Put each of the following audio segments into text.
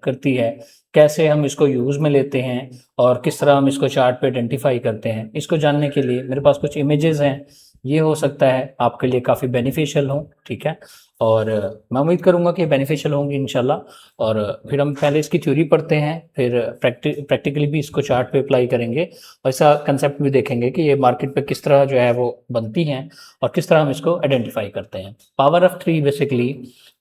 करती है, कैसे हम इसको यूज़ में लेते हैं और किस तरह हम इसको चार्ट पे आइडेंटिफाई करते हैं, इसको जानने के लिए मेरे पास कुछ इमेजेस हैं। ये हो सकता है आपके लिए काफ़ी बेनिफिशियल हो, ठीक है। और मैं उम्मीद करूँगा कि बेनिफिशियल होंगी इंशाल्लाह। और फिर हम पहले इसकी थ्योरी पढ़ते हैं, फिर प्रैक्टिकली भी इसको चार्ट पे अप्लाई करेंगे और इसका कंसेप्ट भी देखेंगे कि ये मार्केट पे किस तरह जो है वो बनती हैं और किस तरह हम इसको आइडेंटिफाई करते हैं। Power of three basically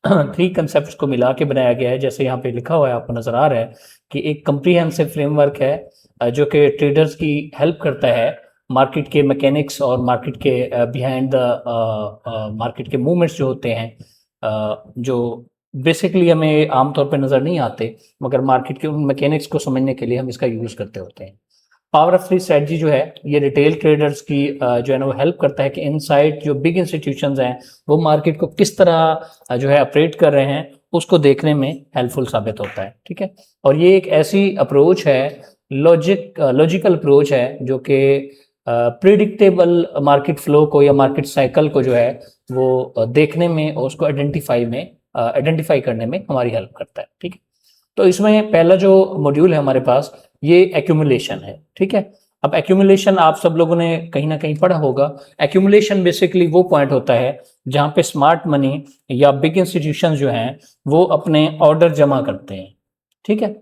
three concept को मिला के बनाया गया है, जैसे यहाँ पे लिखा हुआ है आपको नज़र आ रहा है कि एक कंप्रीहेंसिव फ्रेमवर्क है जो कि ट्रेडर्स की हेल्प करता है मार्केट के मैकेनिक्स और मार्केट के बिहाइंड द मार्केट के मूवमेंट्स जो होते हैं, जो बेसिकली हमें आमतौर पे नज़र नहीं आते, मगर मार्केट के उन मैकेनिक्स को समझने के लिए हम इसका यूज़ करते होते हैं। पावर ऑफ थ्री स्ट्रेटजी जो है ये रिटेल ट्रेडर्स की जो है ना वो हेल्प करता है कि इनसाइड जो बिग इंस्टीट्यूशंस हैं वो मार्केट को किस तरह जो है ऑपरेट कर रहे हैं उसको देखने में हेल्पफुल साबित होता है, ठीक है। और ये एक ऐसी अप्रोच है, लॉजिकल अप्रोच है जो कि प्रिडिक्टेबल मार्केट फ्लो को या मार्केट साइकिल को जो है वो देखने में और उसको आइडेंटिफाई करने में हमारी हेल्प करता है, ठीक है। तो इसमें पहला जो मॉड्यूल है हमारे पास ये एक्यूमुलेशन है, ठीक है। अब एक्यूमुलेशन आप सब लोगों ने कहीं ना कहीं पढ़ा होगा। एक्यूमुलेशन बेसिकली वो पॉइंट होता है जहाँ पे स्मार्ट मनी या बिग इंस्टीट्यूशन जो हैं वो अपने ऑर्डर जमा करते हैं, ठीक है।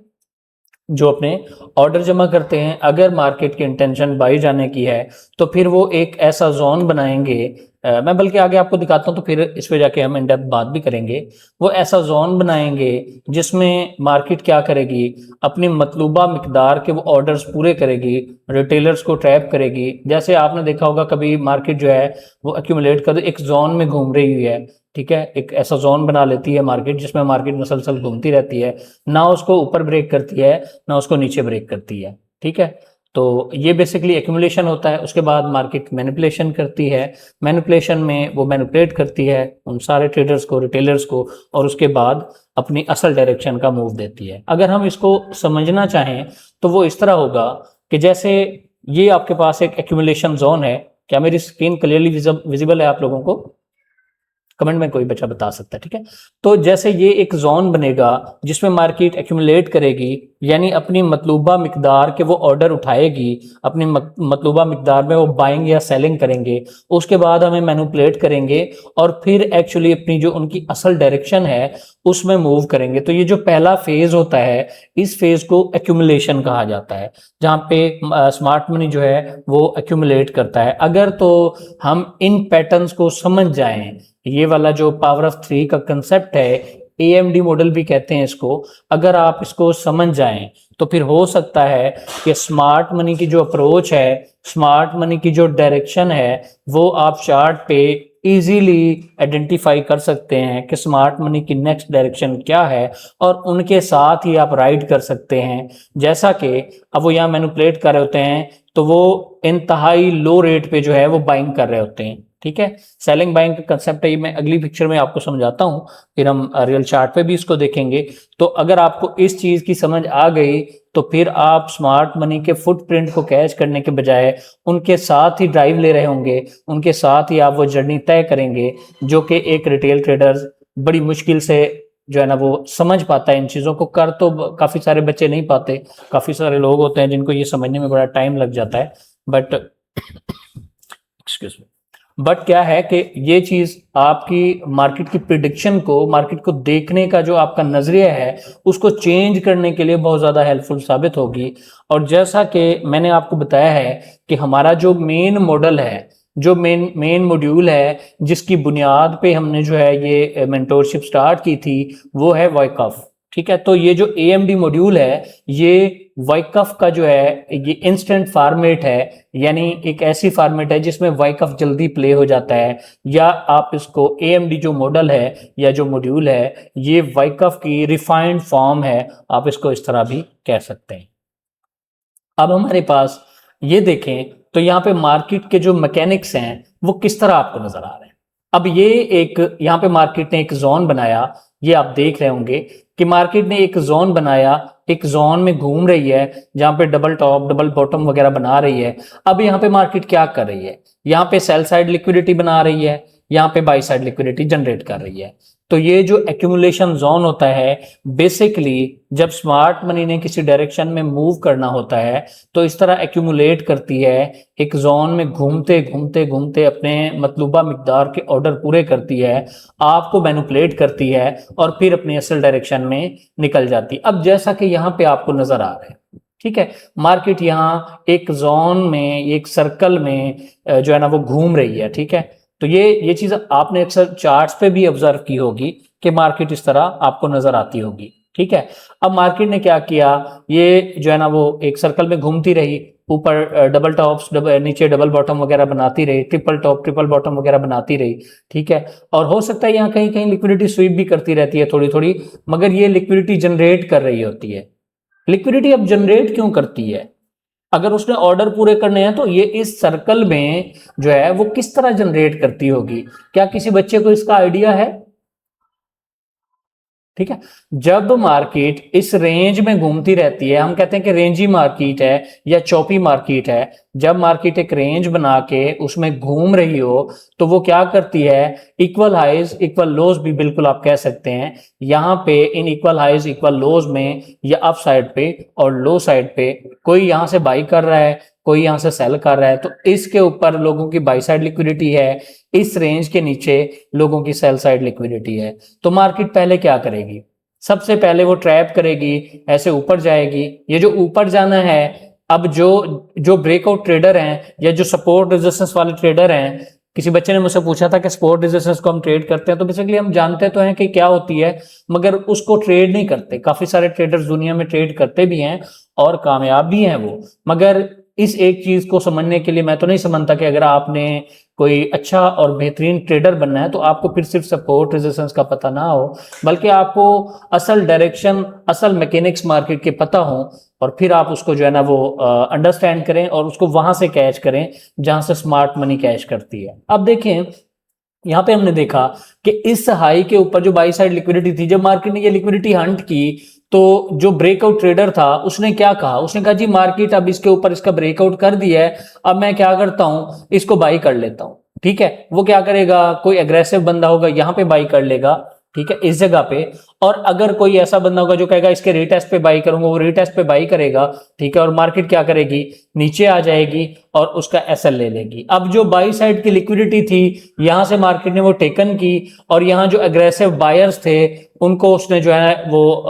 जो अपने ऑर्डर जमा करते हैं, अगर मार्केट की इंटेंशन बाई जाने की है तो फिर वो एक ऐसा जोन बनाएंगे, मैं बल्कि आगे आपको दिखाता हूँ तो फिर इस पे जाके हम इन डेप्थ बात भी करेंगे। वो ऐसा जोन बनाएंगे जिसमें मार्केट क्या करेगी, अपनी मतलूबा मिकदार के वो ऑर्डर्स पूरे करेगी, रिटेलर्स को ट्रैप करेगी। जैसे आपने देखा होगा कभी मार्केट जो है वो एक्यूमुलेट कर एक जोन में घूम रही हुई है, ठीक है। एक ऐसा जोन बना लेती है मार्केट जिसमें मार्केट मसलसल घूमती रहती है, ना उसको ऊपर ब्रेक करती है ना उसको नीचे ब्रेक करती है, ठीक है। तो ये बेसिकली एक्यूमुलेशन होता है। उसके बाद मार्केट मैनिपुलेशन करती है, मैनिपुलेशन में वो मैनिपुलेट करती है उन सारे ट्रेडर्स को, रिटेलर्स को, और उसके बाद अपनी असल डायरेक्शन का मूव देती है। अगर हम इसको समझना चाहें तो वो इस तरह होगा कि जैसे ये आपके पास एक एक्यूमुलेशन जोन है। क्या मेरी स्क्रीन क्लियरली विजिबल है आप लोगों को? कमेंट में कोई बच्चा बता सकता है, ठीक है। तो जैसे ये एक जोन बनेगा जिसमें मार्केट एक्यूमुलेट करेगी, यानी अपनी मतलूबा मिकदार के वो ऑर्डर उठाएगी, अपनी मतलूबा मिकदार में वो बाइंग या सेलिंग करेंगे, उसके बाद हमें मैनिपुलेट करेंगे और फिर एक्चुअली अपनी जो उनकी असल डायरेक्शन है उसमें मूव करेंगे। तो ये जो पहला फेज होता है इस फेज को एक्यूमुलेशन कहा जाता है, जहाँ पे स्मार्ट मनी जो है वो एक्यूमुलेट करता है। अगर तो हम इन पैटर्न्स को समझ जाएं, ये वाला जो पावर ऑफ थ्री का कंसेप्ट है, AMD मॉडल भी कहते हैं इसको, अगर आप इसको समझ जाएं तो फिर हो सकता है कि स्मार्ट मनी की जो अप्रोच है, स्मार्ट मनी की जो डायरेक्शन है, वो आप चार्ट पे इजीली आइडेंटिफाई कर सकते हैं कि स्मार्ट मनी की नेक्स्ट डायरेक्शन क्या है, और उनके साथ ही आप राइड कर सकते हैं। जैसा कि अब वो यहाँ मैनिपुलेट कर रहे होते हैं तो वो इंतहाई लो रेट पे जो है वो बाइंग कर रहे होते हैं, ठीक है। सेलिंग बाइंग का कंसेप्ट है, ये मैं अगली पिक्चर में आपको समझाता हूँ, फिर हम रियल चार्ट पे भी इसको देखेंगे। तो अगर आपको इस चीज की समझ आ गई तो फिर आप स्मार्ट मनी के फुटप्रिंट को कैच करने के बजाय उनके साथ ही ड्राइव ले रहे होंगे, उनके साथ ही आप वो जर्नी तय करेंगे, जो कि एक रिटेल ट्रेडर बड़ी मुश्किल से जो है ना वो समझ पाता है इन चीज़ों को। कर तो काफ़ी सारे बच्चे नहीं पाते, काफ़ी सारे लोग होते हैं जिनको ये समझने में बड़ा टाइम लग जाता है, बट एक्सक्यूज मी, बट क्या है कि ये चीज आपकी मार्केट की प्रिडिक्शन को, मार्केट को देखने का जो आपका नजरिया है उसको चेंज करने के लिए बहुत ज्यादा हेल्पफुल साबित होगी। और जैसा कि मैंने आपको बताया है कि हमारा जो मेन मॉडल है, जो मेन मॉड्यूल है जिसकी बुनियाद पे हमने जो है ये मेंटोरशिप स्टार्ट की थी, वो है वाइकफ, ठीक है। तो ये जो AMD मॉड्यूल है ये वाइकफ का जो है ये इंस्टेंट फॉर्मेट है, यानी एक ऐसी फॉर्मेट है जिसमें वाइकफ जल्दी प्ले हो जाता है, या आप इसको AMD जो मॉडल है या जो मॉड्यूल है ये वाइकफ की रिफाइंड फॉर्म है, आप इसको इस तरह भी कह सकते हैं। अब हमारे पास ये देखें तो यहाँ पे मार्केट के जो मैकेनिक्स हैं वो किस तरह आपको नजर आ रहे हैं। अब ये एक यहाँ पे मार्केट ने एक जोन बनाया, ये आप देख रहे होंगे कि मार्केट ने एक जोन बनाया, एक जोन में घूम रही है जहां पे डबल टॉप डबल बॉटम वगैरह बना रही है। अब यहाँ पे मार्केट क्या कर रही है, यहाँ पे सेल साइड लिक्विडिटी बना रही है, यहाँ पे बाई साइड लिक्विडिटी जनरेट कर रही है। तो ये जो एक्यूमुलेशन जोन होता है, बेसिकली जब स्मार्ट मनी ने किसी डायरेक्शन में मूव करना होता है तो इस तरह एक्यूमुलेट करती है, एक जोन में घूमते घूमते घूमते अपने मतलूबा मिकदार के ऑर्डर पूरे करती है, आपको मैनिपुलेट करती है और फिर अपनी असल डायरेक्शन में निकल जाती है। अब जैसा कि यहाँ पे आपको नजर आ रहा है, ठीक है, मार्केट यहाँ एक जोन में, एक सर्कल में जो है ना वो घूम रही है, ठीक है। तो ये चीज आपने अक्सर चार्ट्स पे भी ऑब्जर्व की होगी कि मार्केट इस तरह आपको नजर आती होगी, ठीक है। अब मार्केट ने क्या किया, ये जो है ना वो एक सर्कल में घूमती रही, ऊपर डबल टॉप्स, नीचे डबल बॉटम वगैरह बनाती रही, ट्रिपल टॉप ट्रिपल बॉटम वगैरह बनाती रही, ठीक है। और हो सकता है यहाँ कहीं कहीं लिक्विडिटी स्वीप भी करती रहती है थोड़ी थोड़ी, मगर ये लिक्विडिटी जनरेट कर रही होती है। लिक्विडिटी अब जनरेट क्यों करती है? अगर उसने ऑर्डर पूरे करने हैं तो ये इस सर्कल में जो है वो किस तरह जनरेट करती होगी, क्या किसी बच्चे को इसका आइडिया है? ठीक है, जब मार्केट इस रेंज में घूमती रहती है, हम कहते हैं कि रेंजी मार्केट है या चौपी मार्केट है, जब मार्केट एक रेंज बना के उसमें घूम रही हो तो वो क्या करती है, इक्वल हाइज इक्वल लोज भी बिल्कुल आप कह सकते हैं, यहां पे इन इक्वल हाइज इक्वल लोज में या अप साइड पे और लो साइड पे कोई यहां से बाई कर रहा है, कोई यहां से सेल कर रहा है, तो इसके ऊपर लोगों की बाई साइड लिक्विडिटी है, इस रेंज के नीचे लोगों की सेल साइड लिक्विडिटी है। तो मार्केट पहले क्या करेगी, सबसे पहले वो ट्रैप करेगी, ऐसे ऊपर जाएगी। ये जो ऊपर जाना है, अब जो जो ब्रेकआउट ट्रेडर हैं या जो सपोर्ट रेजिस्टेंस वाले ट्रेडर हैं, किसी बच्चे ने मुझसे पूछा था कि सपोर्ट रेजिस्टेंस को हम ट्रेड करते हैं, तो बेसिकली हम जानते तो हैं कि क्या होती है, मगर उसको ट्रेड नहीं करते। काफी सारे ट्रेडर्स दुनिया में ट्रेड करते भी हैं और कामयाब भी हैं वो, मगर इस एक चीज को समझने के लिए मैं तो नहीं समझता कि अगर आपने कोई अच्छा और बेहतरीन ट्रेडर बनना है तो आपको फिर सिर्फ सपोर्ट रेजिस्टेंस का पता ना हो, बल्कि आपको असल डायरेक्शन, असल मैकेनिक्स मार्केट के पता हो, और फिर आप उसको जो है ना वो अंडरस्टैंड करें और उसको वहां से कैच करें जहां से स्मार्ट मनी कैच करती है। अब देखें, यहां पे हमने देखा कि इस हाई के ऊपर जो बाई साइड लिक्विडिटी थी, जब मार्केट ने ये लिक्विडिटी हंट की तो जो ब्रेकआउट ट्रेडर था उसने क्या कहा, उसने कहा जी मार्केट अब इसके ऊपर इसका ब्रेकआउट कर दिया है, अब मैं क्या करता हूं, इसको बाई कर लेता हूं। ठीक है, वो क्या करेगा, कोई एग्रेसिव बंदा होगा यहां पे बाई कर लेगा, ठीक है, इस जगह पे। और अगर कोई ऐसा बंदा होगा जो कहेगा इसके रीटेस्ट पे बाई करूंगा, वो रीटेस्ट पे बाई करेगा, ठीक है, और मार्केट क्या करेगी, नीचे आ जाएगी और उसका एसएल ले लेगी। अब जो बाई साइड की लिक्विडिटी थी यहां से मार्केट ने वो टेकन की, और यहां जो एग्रेसिव बायर्स थे उनको उसने जो है वो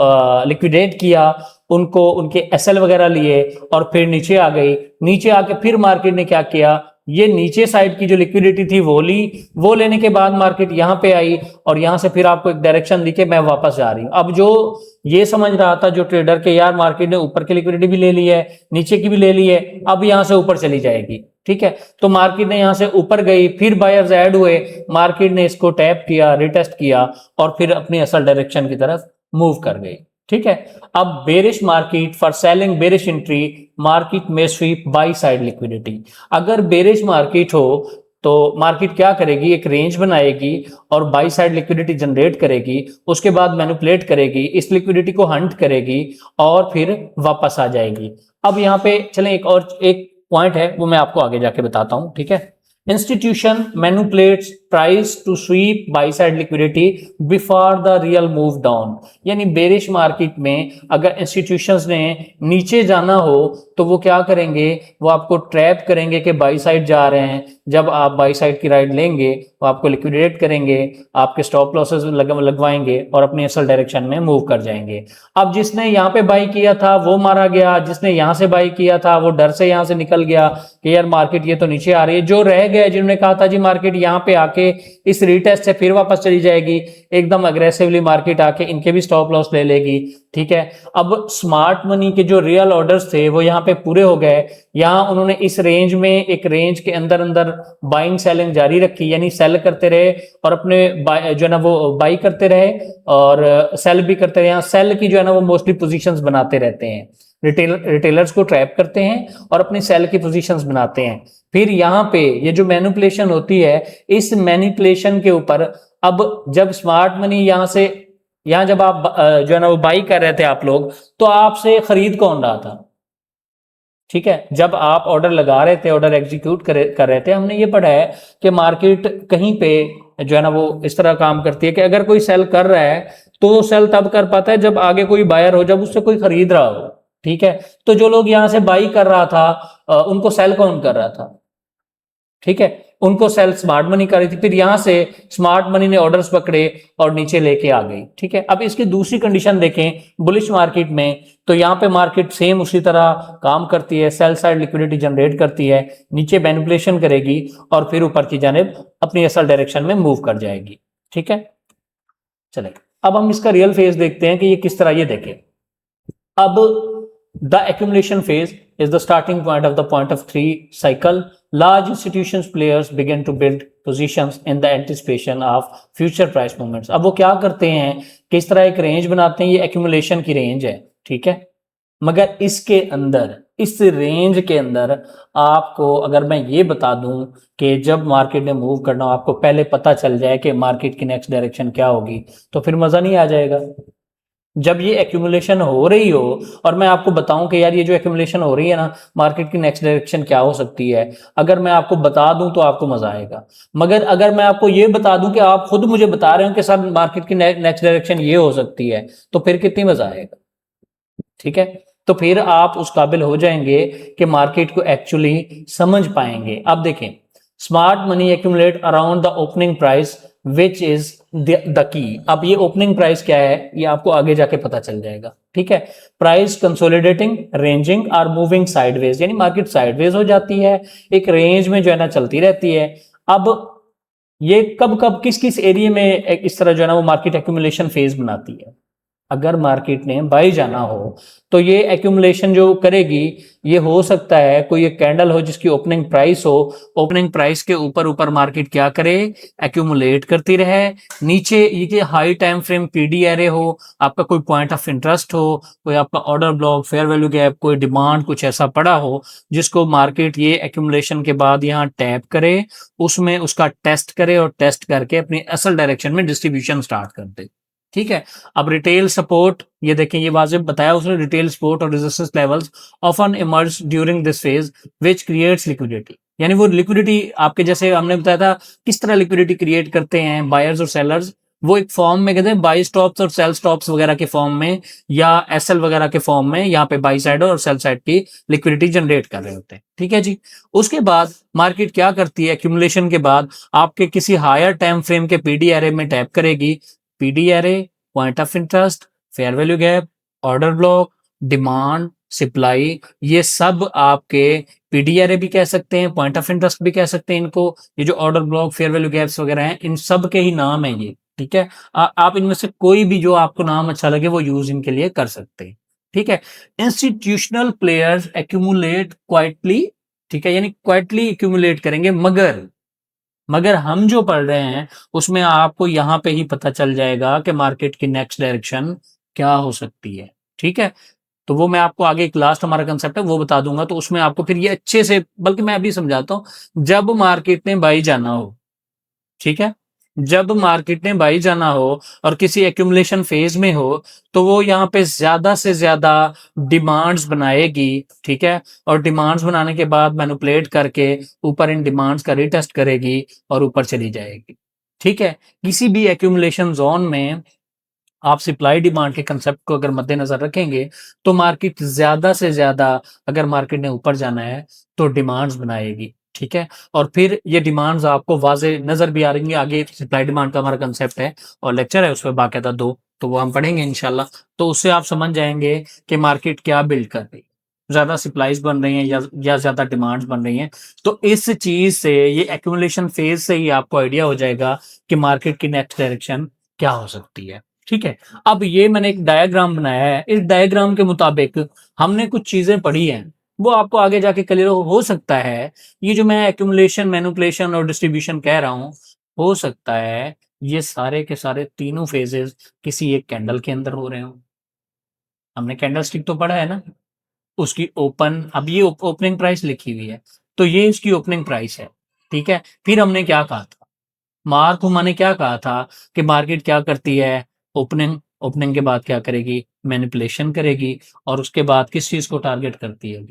लिक्विडेट किया, उनको उनके एसएल वगैरह लिए और फिर नीचे आ गई। नीचे आके फिर मार्केट ने क्या किया, ये नीचे साइड की जो लिक्विडिटी थी वो ली, वो लेने के बाद मार्केट यहां पे आई और यहां से फिर आपको एक डायरेक्शन दी कि मैं वापस जा रही हूं। अब जो ये समझ रहा था जो ट्रेडर के यार मार्केट ने ऊपर की लिक्विडिटी भी ले ली है, नीचे की भी ले ली है, अब यहां से ऊपर चली जाएगी, ठीक है, तो मार्केट ने यहां से ऊपर गई, फिर बायर्स ऐड हुए, मार्केट ने इसको टैप किया, रिटेस्ट किया और फिर अपनी असल डायरेक्शन की तरफ मूव कर गई। ठीक है, अब bearish market for selling bearish entry, market में स्वीप बाई साइड लिक्विडिटी। अगर बेरिश मार्केट हो तो मार्केट क्या करेगी, एक रेंज बनाएगी और बाई साइड लिक्विडिटी जनरेट करेगी, उसके बाद मैनिपुलेट करेगी, इस लिक्विडिटी को हंट करेगी और फिर वापस आ जाएगी। अब यहाँ पे चलें, एक पॉइंट है वो मैं आपको आगे जाके बताता हूं, ठीक है। Institution manipulates price to sweep buy side liquidity before the real move down, यानी बेरिश मार्केट में अगर इंस्टीट्यूशंस ने नीचे जाना हो तो वो क्या करेंगे, वो आपको ट्रैप करेंगे कि बाई साइड जा रहे हैं, जब आप बाई साइड की राइड लेंगे वो आपको लिक्विडेट करेंगे, आपके स्टॉप लॉसेस लगवाएंगे और अपनी असल डायरेक्शन में मूव कर जाएंगे। अब जिसने यहाँ पे बाई किया था वो मारा गया, जिसने यहाँ से बाई किया था वो डर से यहाँ से निकल गया कि यार मार्केट ये तो नीचे आ रही है। जो रह गए जिन्होंने कहा था जी मार्केट यहाँ पे आके इस रीटेस्ट से फिर वापस चली जाएगी, एकदम अग्रेसिवली मार्केट आके इनके भी स्टॉप लॉस ले लेगी, ठीक है। अब स्मार्ट मनी के जो रियल ऑर्डर्स थे वो यहाँ पे पूरे हो गए, यहाँ उन्होंने इस रेंज में, एक रेंज के अंदर अंदर बाइंग सेलिंग जारी रखी, यानी सेल करते रहे और अपने जो है ना वो बाई करते रहे और सेल भी करते रहे। यहाँ सेल की जो है ना वो मोस्टली पोजीशंस बनाते रहते हैं, रिटेलर्स को ट्रैप करते हैं और अपनी सेल की पोजीशंस बनाते हैं। फिर यहाँ पे ये जो मैनिपुलेशन होती है, इस मैनिपुलेशन के ऊपर अब जब स्मार्ट मनी यहाँ जब आप जो है ना वो बाई कर रहे थे आप लोग, तो आपसे खरीद कौन रहा था, ठीक है, जब आप ऑर्डर लगा रहे थे, ऑर्डर एग्जीक्यूट कर रहे थे, हमने ये पढ़ा है कि मार्केट कहीं पे जो है ना वो इस तरह काम करती है कि अगर कोई सेल कर रहा है तो वो सेल तब कर पाता है जब आगे कोई बायर हो, जब उससे कोई खरीद रहा हो। ठीक है, तो जो लोग यहां से बाई कर रहा था उनको सेल कौन कर रहा था? ठीक है, उनको सेल स्मार्ट मनी कर रही थी, फिर यहां से स्मार्ट मनी ने ऑर्डर्स पकड़े और नीचे लेके आ गई। ठीक है, अब इसकी दूसरी कंडीशन देखें बुलिश मार्केट में, तो यहां पे मार्केट सेम उसी तरह काम करती है, सेल साइड लिक्विडिटी जनरेट करती है, नीचे मैनिपुलेशन करेगी और फिर ऊपर की जानिब अपनी असल डायरेक्शन में मूव कर जाएगी। ठीक है, चले अब हम इसका रियल फेज देखते हैं कि ये किस तरह, ये देखें। अब the accumulation phase is the starting point of the point of three cycle. Large institutions players begin to build positions in the anticipation of future price movements. अब वो क्या करते हैं, किस तरह एक रेंज बनाते हैं, ये accumulation की रेंज है। ठीक है, मगर इसके अंदर, इस रेंज के अंदर आपको अगर मैं ये बता दूं कि जब मार्केट ने मूव करना हो, आपको पहले पता चल जाए कि मार्केट की नेक्स्ट डायरेक्शन क्या होगी, तो फिर मजा नहीं आ जाएगा। जब ये एक्यूमुलेशन हो रही हो और मैं आपको बताऊं कि यार ये जो एक्यूमुलेशन हो रही है ना, मार्केट की नेक्स्ट डायरेक्शन क्या हो सकती है, अगर मैं आपको बता दूं तो आपको मजा आएगा। मगर अगर मैं आपको ये बता दूं कि आप खुद मुझे बता रहे हो कि सर मार्केट की नेक्स्ट डायरेक्शन ये हो सकती है, तो फिर कितनी मजा आएगा। ठीक है, तो फिर आप उस काबिल हो जाएंगे कि मार्केट को एक्चुअली समझ पाएंगे। अब देखें, smart money accumulate around the opening price which is the key. अब ये ओपनिंग प्राइस क्या है ये आपको आगे जाके पता चल जाएगा। ठीक है, price consolidating, ranging or moving sideways, यानी मार्केट साइडवेज हो जाती है, एक रेंज में जो है ना चलती रहती है। अब ये कब कब किस किस एरिया में इस तरह जो है ना वो मार्केट एक्यूमुलेशन फेज बनाती है। अगर मार्केट ने बाई जाना हो तो ये एक्यूमुलेशन जो करेगी, ये हो सकता है कोई एक कैंडल हो जिसकी ओपनिंग प्राइस हो, ओपनिंग प्राइस के ऊपर ऊपर मार्केट क्या करे, एक्यूमुलेट करती रहे। नीचे ये high time frame PD array हो, आपका कोई पॉइंट ऑफ इंटरेस्ट हो, कोई आपका order block, fair value gap, कोई डिमांड कुछ ऐसा पड़ा हो जिसको मार्केट ये एक्यूमुलेशन के बाद यहाँ टैप करे, उसमें उसका टेस्ट करे और टेस्ट करके अपनी असल डायरेक्शन में डिस्ट्रीब्यूशन स्टार्ट कर दे। ठीक है, अब रिटेल सपोर्ट, ये देखें ये वाजिब बताया उसने, रिटेल सपोर्ट और resistance levels often emerge during this phase which creates liquidity, यानी वो लिक्विडिटी आपके जैसे हमने बताया था किस तरह लिक्विडिटी क्रिएट करते हैं बायर्स और सेलर्स, वो एक फॉर्म में कहते हैं बाई स्टॉप्स और सेल स्टॉप्स वगैरह के फॉर्म में या एसएल वगैरह के फॉर्म में, यहाँ पे बाई साइड और सेल साइड की लिक्विडिटी जनरेट कर रहे होते हैं। ठीक है जी, उसके बाद मार्केट क्या करती है, एक्यूमुलेशन के बाद आपके किसी हायर टाइम फ्रेम के पीडी एरे में टैप करेगी। PD array, point of interest, fair value gap, order block, demand, supply, ये सब आपके पीडी एरे भी कह सकते हैं, पॉइंट ऑफ इंटरेस्ट भी कह सकते हैं इनको। ये जो order block, fair value gaps वगैरह हैं, इन सब के ही नाम है ये। ठीक है, आप इनमें से कोई भी जो आपको नाम अच्छा लगे वो यूज इनके लिए कर सकते हैं। ठीक है, इंस्टीट्यूशनल प्लेयर्स एक्यूमुलेट क्वाइटली, ठीक है, यानी क्वाइटली एक्यूमुलेट करेंगे, मगर हम जो पढ़ रहे हैं उसमें आपको यहां पे ही पता चल जाएगा कि मार्केट की नेक्स्ट डायरेक्शन क्या हो सकती है। ठीक है, तो वो मैं आपको आगे एक लास्ट हमारा कंसेप्ट है वो बता दूंगा, तो उसमें आपको फिर ये अच्छे से, बल्कि मैं अभी समझाता हूं, जब मार्केट ने बाई जाना हो, ठीक है, जब मार्केट ने बाई जाना हो और किसी एक्यूमुलेशन फेज में हो, तो वो यहाँ पे ज्यादा से ज्यादा डिमांड्स बनाएगी। ठीक है, और डिमांड्स बनाने के बाद मैनिपुलेट करके ऊपर इन डिमांड्स का रिटेस्ट करेगी और ऊपर चली जाएगी। ठीक है, किसी भी एक्यूमुलेशन जोन में आप सप्लाई डिमांड के कंसेप्ट को अगर मद्देनजर रखेंगे तो मार्केट ज्यादा से ज्यादा, अगर मार्केट ने ऊपर जाना है तो डिमांड्स बनाएगी। ठीक है, और फिर ये डिमांड्स आपको वाजे नजर भी आ रही है। आगे सप्लाई डिमांड का हमारा कंसेप्ट है और लेक्चर है उस पर बाकायदा दो, तो वो हम पढ़ेंगे इंशाल्लाह। तो उससे आप समझ जाएंगे कि मार्केट क्या बिल्ड कर रही है, ज्यादा सप्लाईज बन रही हैं या ज्यादा डिमांड्स बन रही हैं। तो इस चीज से, ये एक्यूमुलेशन फेज से ही आपको आइडिया हो जाएगा कि मार्केट की नेक्स्ट डायरेक्शन क्या हो सकती है। ठीक है, अब ये मैंने एक डायग्राम बनाया है, इस डायग्राम के मुताबिक हमने कुछ चीजें पढ़ी हैं, वो आपको आगे जाके क्लियर हो सकता है। ये जो मैं एक्यूमुलेशन, मैनिपुलेशन और डिस्ट्रीब्यूशन कह रहा हूं, हो सकता है ये सारे के सारे तीनों फेजेस किसी एक कैंडल के अंदर हो रहे हो। हमने कैंडल स्टिक तो पढ़ा है ना, उसकी ओपन, अब ये ओपनिंग प्राइस लिखी हुई है, तो ये इसकी ओपनिंग प्राइस है। ठीक है, फिर हमने क्या कहा था, मार्क हुमा ने क्या कहा था कि मार्केट क्या करती है, ओपनिंग, ओपनिंग के बाद क्या करेगी, मैनिपुलेशन करेगी, और उसके बाद किस चीज को टारगेट करती है,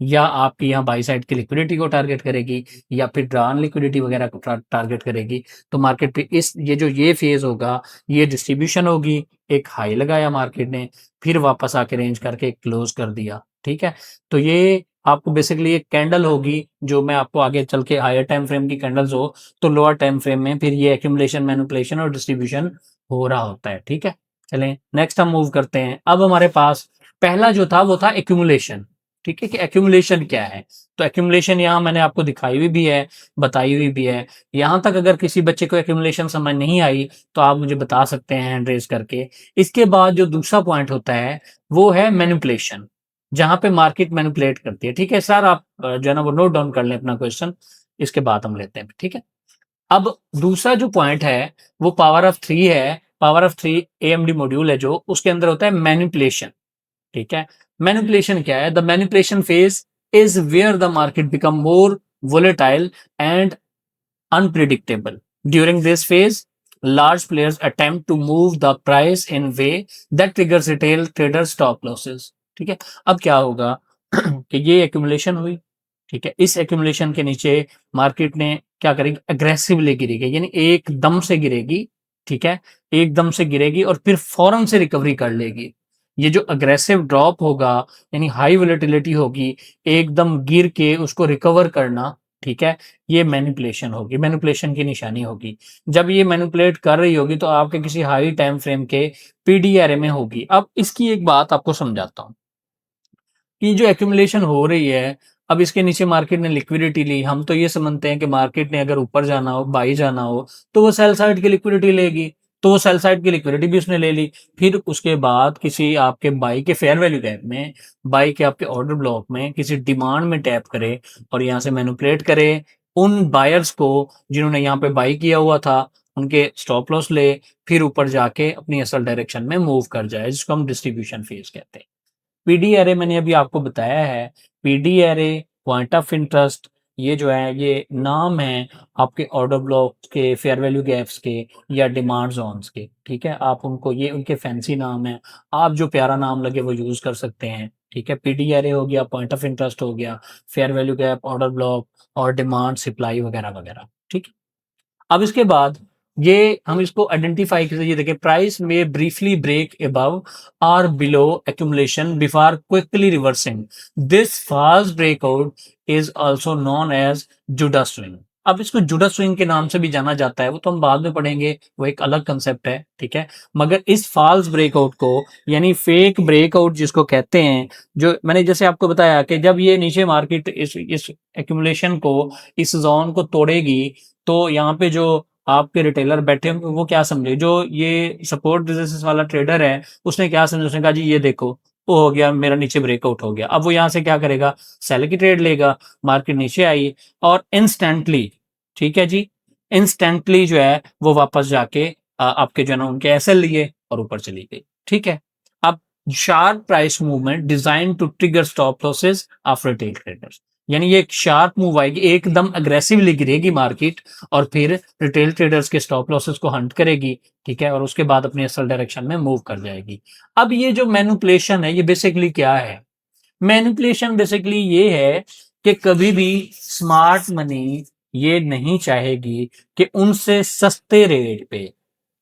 या आपकी यहाँ बाई साइड की लिक्विडिटी को टारगेट करेगी, या फिर ड्रॉन लिक्विडिटी वगैरह को टारगेट करेगी। तो मार्केट पे ये फेज होगा, ये डिस्ट्रीब्यूशन होगी, एक हाई लगाया मार्केट ने, फिर वापस आके रेंज करके क्लोज कर दिया, ठीक है। तो ये आपको बेसिकली एक कैंडल होगी, जो मैं आपको आगे चल के हायर टाइम फ्रेम की कैंडल्स हो तो लोअर टाइम फ्रेम में फिर ये एक्यूमुलेशन, मैनिपुलेशन और डिस्ट्रीब्यूशन हो रहा होता है, ठीक है। चलें नेक्स्ट हम मूव करते हैं। अब हमारे पास पहला जो था वो था एक्यूमुलेशन, ठीक है, कि एक्यूमुलेशन क्या है। तो एक्यूमुलेशन यहाँ मैंने आपको दिखाई हुई भी है, बताई हुई भी है। यहाँ तक अगर किसी बच्चे को एक्यूमुलेशन समझ नहीं आई तो आप मुझे बता सकते हैं हैंड रेज करके। इसके बाद जो दूसरा पॉइंट होता है वो है मैनिपुलेशन, जहां पे मार्केट मैनिपुलेट करती है, ठीक है सर। आप जो है ना वो नोट डाउन कर लें अपना क्वेश्चन, इसके बाद हम लेते हैं, ठीक है। अब दूसरा जो पॉइंट है वो पावर ऑफ थ्री है। Power of three AMD module है जो, उसके अंदर होता है मैनिपुलेशन, ठीक है। मैनिपुलेशन क्या है? The manipulation phase is where the market become more volatile and unpredictable. During this phase large players attempt to move the price in way that triggers retail trader stop losses, ठीक है। अब क्या होगा कि ये accumulation हुई, ठीक है। इस एक्यूमुलेशन के नीचे मार्केट ने क्या करेगी, अग्रेसिवली गिरेगी, यानी एकदम से गिरेगी, ठीक है। एकदम से गिरेगी और फिर फौरन से रिकवरी कर लेगी। ये जो अग्रेसिव ड्रॉप होगा, यानी हाई वोलेटिलिटी होगी, एकदम गिर के उसको रिकवर करना, ठीक है, ये मैनिपुलेशन होगी, मैनिपुलेशन की निशानी होगी। जब ये मैनिपुलेट कर रही होगी तो आपके किसी हाई टाइम फ्रेम के पीडीआरए में होगी। अब इसकी एक बात आपको समझाता हूं कि जो एक्यूमुलेशन हो रही है, अब इसके नीचे मार्केट ने लिक्विडिटी ली। हम तो ये समझते हैं कि मार्केट ने अगर ऊपर जाना हो, बाई जाना हो, तो वो सेल साइड की लिक्विडिटी लेगी, तो वो सेल साइड की लिक्विडिटी भी उसने ले ली। फिर उसके बाद किसी आपके बाई के फेयर वैल्यू गैप में, बाई के आपके ऑर्डर ब्लॉक में किसी डिमांड में टैप करे और यहाँ से मैनिपुलेट करे उन बायर्स को जिन्होंने यहाँ पे बाई किया हुआ था, उनके स्टॉप लॉस ले, फिर ऊपर जाके अपनी असल डायरेक्शन में मूव कर जाए, जिसको हम डिस्ट्रीब्यूशन फेज कहते हैं। पीडी एरे मैंने अभी आपको बताया है। PD array, point of interest, ये जो है ये नाम है आपके ऑर्डर ब्लॉक के, फेयर वैल्यू गैप्स के, या डिमांड जोन्स के, ठीक है। आप उनको, ये उनके फैंसी नाम है, आप जो प्यारा नाम लगे वो यूज कर सकते हैं, ठीक है। पीडी एरे हो गया, पॉइंट ऑफ इंटरेस्ट हो गया, fair value gap, order block और डिमांड सप्लाई वगैरह वगैरह, ठीक है। अब इसके बाद ये हम इसको आइडेंटिफाई कर, ये देखिए, प्राइस में ब्रीफली ब्रेक अबव और below accumulation before quickly reversing, this fast breakout is also known as Judas swing. अब इसको जुडा स्विंग के नाम से भी जाना जाता है, वो तो हम बाद में पढ़ेंगे, वो एक अलग कंसेप्ट है, ठीक है। मगर इस फॉल्स ब्रेकआउट को, यानी फेक ब्रेकआउट जिसको कहते हैं, जो मैंने जैसे आपको बताया कि जब ये नीचे मार्केट इस एक्यूमुलेशन को, इस जोन को तोड़ेगी, तो यहाँ पे जो आपके रिटेलर बैठे होंगे वो क्या समझे, जो ये सपोर्ट रेजिस्टेंस वाला ट्रेडर है उसने क्या समझा, उसने कहा जी ये देखो वो हो गया, मेरा नीचे ब्रेकआउट हो गया। अब वो यहाँ से क्या करेगा, सेल की ट्रेड लेगा, मार्केट नीचे आई और इंस्टेंटली, ठीक है जी, इंस्टेंटली जो है वो वापस जाके आपके जो है ना उनके एसएल लिए और ऊपर चली गई, ठीक है। अब sharp price movement designed to trigger stop losses of retail traders, यानी ये एक शार्प मूव आएगी, एकदम अग्रेसिवली गिरेगी मार्केट और फिर रिटेल ट्रेडर्स के स्टॉप लॉसेस को हंट करेगी, ठीक है, और उसके बाद अपनी असल डायरेक्शन में मूव कर जाएगी। अब ये जो मैनिपुलेशन है ये बेसिकली क्या है? मैनिपुलेशन बेसिकली ये है कि कभी भी स्मार्ट मनी ये नहीं चाहेगी कि उनसे सस्ते रेट पे,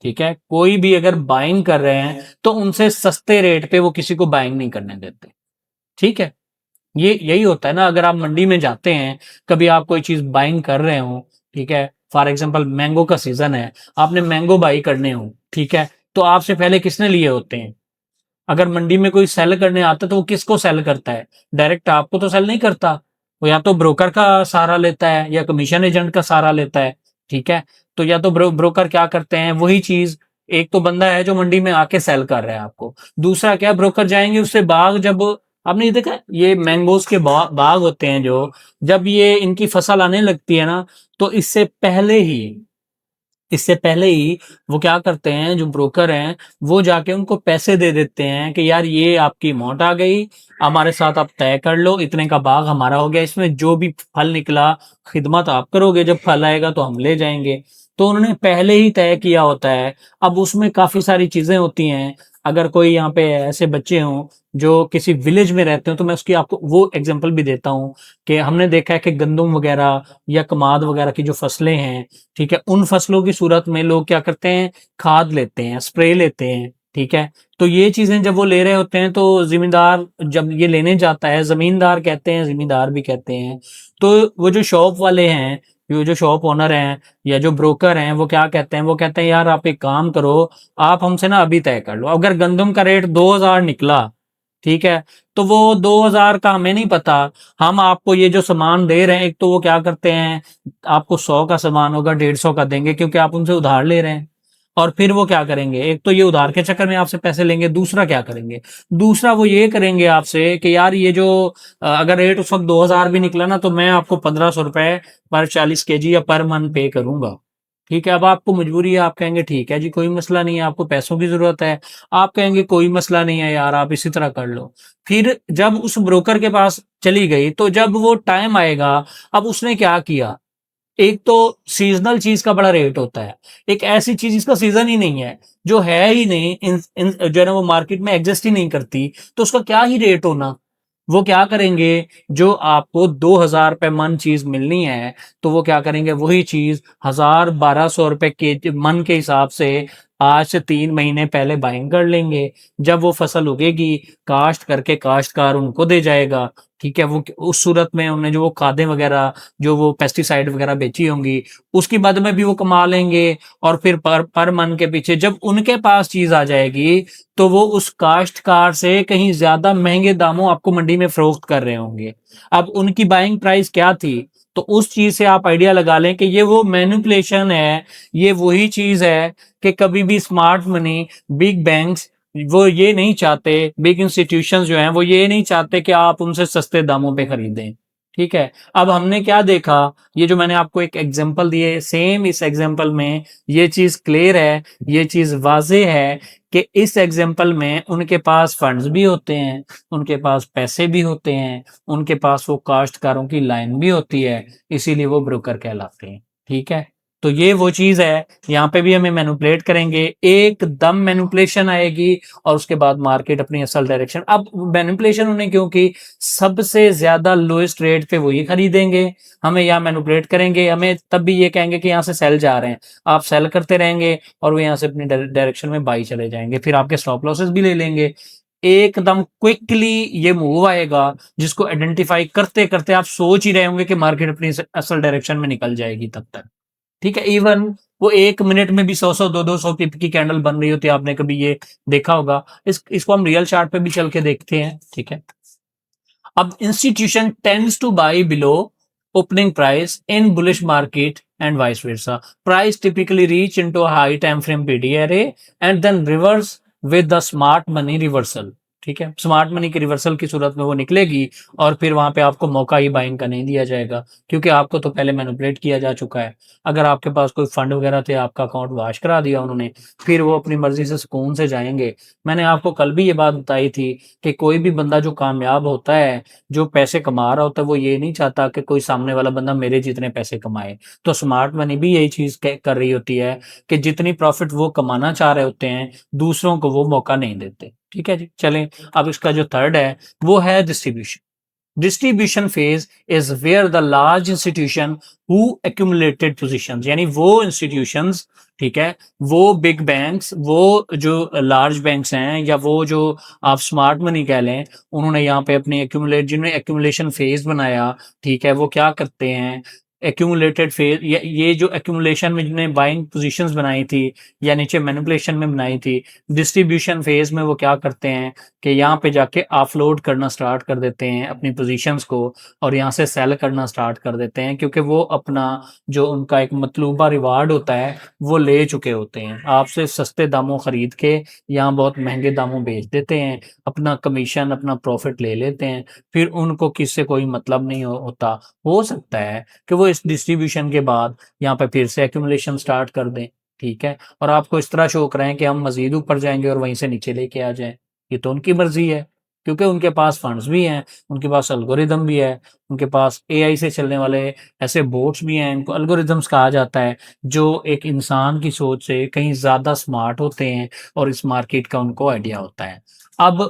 ठीक है, कोई भी अगर बाइंग कर रहे हैं तो उनसे सस्ते रेट पे वो किसी को बाइंग नहीं करने देते, ठीक है। ये यही होता है ना, अगर आप मंडी में जाते हैं, कभी आप कोई चीज बाइंग कर रहे हो, ठीक है, फॉर एग्जांपल मैंगो का सीजन है, आपने मैंगो बाई करने हो, ठीक है, तो आपसे पहले किसने लिए होते हैं? अगर मंडी में कोई सेल करने आता है तो वो किसको सेल करता है? डायरेक्ट आपको तो सेल नहीं करता, वो या तो ब्रोकर का सहारा लेता है या कमीशन एजेंट का सहारा लेता है, ठीक है। तो या तो ब्रोकर क्या करते हैं, वही चीज, एक तो बंदा है जो मंडी में आके सेल कर रहा है आपको, दूसरा क्या, ब्रोकर जाएंगे उससे बाग, जब आपने ये देखा ये मैंगोज के बाग होते हैं जो, जब ये इनकी फसल आने लगती है ना, तो इससे पहले ही वो क्या करते हैं, जो ब्रोकर हैं वो जाके उनको पैसे दे देते हैं कि यार ये आपकी अमाउंट आ गई, हमारे साथ आप तय कर लो, इतने का बाग हमारा हो गया, इसमें जो भी फल निकला खिदमत आप करोगे, जब फल आएगा तो हम ले जाएंगे। तो उन्होंने पहले ही तय किया होता है। अब उसमें काफी सारी चीजें होती हैं, अगर कोई यहाँ पे ऐसे बच्चे हों जो किसी विलेज में रहते हो, तो मैं उसकी आपको वो एग्जांपल भी देता हूँ कि हमने देखा है कि गंदम वगैरह या कमाद वगैरह की जो फसलें हैं, ठीक है, उन फसलों की सूरत में लोग क्या करते हैं, खाद लेते हैं, स्प्रे लेते हैं, ठीक है। तो ये चीजें जब वो ले रहे होते हैं, तो जिम्मेदार जब ये लेने जाता है, जमींदार कहते हैं, जिम्मेदार भी कहते हैं, तो वो जो शॉप वाले हैं, वो जो शॉप ओनर हैं या जो ब्रोकर हैं, वो क्या कहते हैं, वो कहते हैं यार आप एक काम करो, आप हमसे ना अभी तय कर लो, अगर गंदम का रेट 2000 निकला, ठीक है, तो वो 2000 का हमें नहीं पता, हम आपको ये जो सामान दे रहे हैं, एक तो वो क्या करते हैं, आपको 100 का सामान होगा 150 का देंगे, क्योंकि आप उनसे उधार ले रहे हैं। और फिर वो क्या करेंगे, एक तो ये उधार के चक्कर में आपसे पैसे लेंगे, दूसरा क्या करेंगे, दूसरा वो ये करेंगे आपसे कि यार ये जो अगर रेट उस वक्त 2000 भी निकला ना, तो मैं आपको 1500 रुपए पर 40 kg या पर मन पे करूंगा, ठीक है। अब आपको मजबूरी है, आप कहेंगे ठीक है जी कोई मसला नहीं है, आपको पैसों की जरूरत है, आप कहेंगे कोई मसला नहीं है यार, आप इसी तरह कर लो। फिर जब उस ब्रोकर के पास चली गई, तो जब वो टाइम आएगा, अब उसने क्या किया, एक तो सीजनल चीज का बड़ा रेट होता है, एक ऐसी चीज जिसका सीजन ही नहीं है, जो है ही नहीं, जो है ना वो मार्केट में एग्जिस्ट ही नहीं करती, तो उसका क्या ही रेट होना। वो क्या करेंगे, जो आपको 2000 रुपए मन चीज मिलनी है, तो वो क्या करेंगे, वही चीज 1000 1200 रुपए के मन के हिसाब से आज से 3 महीने पहले बाइंग कर लेंगे। जब वो फसल उगेगी, काश्त करके काश्तकार उनको दे जाएगा, ठीक है। वो उस सूरत में उन्हें जो वो खादें वगैरह, जो वो पेस्टिसाइड वगैरह बेची होंगी, उसकी बद में भी वो कमा लेंगे। और फिर पर मन के पीछे जब उनके पास चीज आ जाएगी, तो वो उस काश्तकार से कहीं ज्यादा महंगे दामों आपको मंडी में फरोख्त कर रहे होंगे। अब उनकी बाइंग प्राइस क्या थी, तो उस चीज से आप आइडिया लगा लें कि ये वो मैनिपुलेशन है, ये वही चीज है कि कभी भी स्मार्ट मनी, बिग बैंक्स, वो ये नहीं चाहते, बिग इंस्टीट्यूशंस जो हैं वो ये नहीं चाहते कि आप उनसे सस्ते दामों पे खरीदें, ठीक है। अब हमने क्या देखा, ये जो मैंने आपको एक एग्जांपल दिए, सेम इस एग्जांपल में ये चीज क्लियर है, ये चीज वाजे है कि इस एग्जांपल में उनके पास फंड्स भी होते हैं, उनके पास पैसे भी होते हैं, उनके पास वो काश्तकारों की लाइन भी होती है, इसीलिए वो ब्रोकर कहलाते हैं, ठीक है। तो ये वो चीज है, यहाँ पे भी हमें मैनिपुलेट करेंगे, एकदम मैनिपुलेशन आएगी, और उसके बाद मार्केट अपनी असल डायरेक्शन। अब मैनिपुलेशन उन्हें, क्योंकि सबसे ज्यादा लोएस्ट रेट पे वही खरीदेंगे, हमें यहाँ मैनिपुलेट करेंगे, हमें तब भी ये कहेंगे कि यहाँ से सेल जा रहे हैं, आप सेल करते रहेंगे, और वो यहाँ से अपनी डायरेक्शन में बाई चले जाएंगे, फिर आपके स्टॉप लॉसेस भी ले लेंगे। एकदम क्विकली ये मूव आएगा, जिसको आइडेंटिफाई करते करते आप सोच ही रहे होंगे कि मार्केट अपनी असल डायरेक्शन में निकल जाएगी तब तक, ठीक है। इवन वो 1 मिनट में भी 100 100 200 पिप की कैंडल बन रही होती है, आपने कभी ये देखा होगा। इसको हम रियल चार्ट पे भी चल के देखते हैं, ठीक है। अब institution tends to buy below opening price in bullish market and vice versa. Price typically reach into a high time frame PDRA and then reverse with the smart money reversal. ठीक है, स्मार्ट मनी के reversal की सूरत में वो निकलेगी, और फिर वहां पे आपको मौका ही बाइंग का नहीं दिया जाएगा, क्योंकि आपको तो पहले मैनिपुलेट किया जा चुका है। अगर आपके पास कोई फंड वगैरह थे, आपका अकाउंट वाश करा दिया उन्होंने, फिर वो अपनी मर्जी से सुकून से जाएंगे। मैंने आपको कल भी ये बात बताई थी कि कोई भी बंदा जो कामयाब होता है, जो पैसे कमा रहा होता है, वो ये नहीं चाहता कि कोई सामने वाला बंदा मेरे जितने पैसे कमाए। तो स्मार्ट मनी भी यही चीज कर रही होती है कि जितनी प्रॉफिट वो कमाना चाह रहे होते हैं, दूसरों को वो मौका नहीं देते, ठीक है जी। चलें, अब इसका जो थर्ड है वो है distribution. Distribution phase is where the large institution who accumulated positions, यानी वो इंस्टीट्यूशंस, ठीक है, वो बिग बैंक्स, वो जो लार्ज बैंक्स हैं, या वो जो आप स्मार्ट मनी कह लें, उन्होंने यहाँ पे अपनी एक्यूमुलेट, जिन्होंने एक्यूमुलेशन फेज बनाया, ठीक है, वो क्या करते हैं, एक्यूमुलेटेड फेज, ये जो एक्यूमुलेशन में जिन्होंने बाइंग पोजीशंस बनाई थी, या नीचे मैनिपुलेशन में बनाई थी, डिस्ट्रीब्यूशन फेज में वो क्या करते हैं कि यहाँ पे जाके ऑफलोड करना स्टार्ट कर देते हैं अपनी पोजीशंस को, और यहाँ से सेल करना स्टार्ट कर देते हैं, क्योंकि वो अपना जो उनका एक मतलूबा रिवार्ड होता है वो ले चुके होते हैं, आपसे सस्ते दामों खरीद के यहाँ बहुत महंगे दामों बेच देते हैं, अपना कमीशन, अपना प्रॉफिट ले लेते हैं, फिर उनको किससे कोई मतलब नहीं होता। हो सकता है कि वो इस डिस्ट्रीब्यूशन के बाद यहाँ पे फिर से एक्यूमुलेशन स्टार्ट कर दें, ठीक है, और आपको इस तरह शो कराएं कि हम मजीद ऊपर जाएंगे और वहीं से नीचे लेके आ जाएं, ये तो उनकी मर्जी है, क्योंकि उनके पास फंड्स भी हैं, उनके पास एल्गोरिदम भी है, उनके पास एआई से चलने वाले ऐसे बोट्स भी हैं, इनको एल्गोरिदम्स कहा जाता है, जो एक इंसान की सोच से कहीं ज़्यादा स्मार्ट होते हैं और इस मार्केट का उनको आइडिया होता है। अब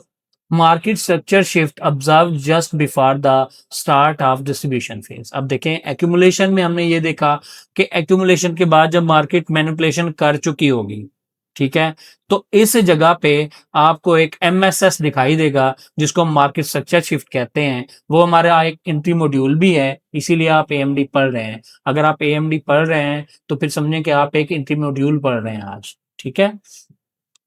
market structure shift observe just before the start of distribution phase. अब देखें एक्यूमुलेशन में हमने ये देखा कि एक्यूमुलेशन के बाद जब मार्केट मैनिपुलेशन कर चुकी होगी, ठीक है, तो इस जगह पे आपको एक एमएसएस दिखाई देगा जिसको हम मार्केट स्ट्रक्चर शिफ्ट कहते हैं। वो हमारा एक एंट्री मॉड्यूल भी है, इसीलिए आप एएमडी पढ़ रहे हैं। अगर आप एएमडी पढ़ रहे हैं तो फिर समझें कि आप एक एंट्री मॉड्यूल पढ़ रहे हैं आज, ठीक है।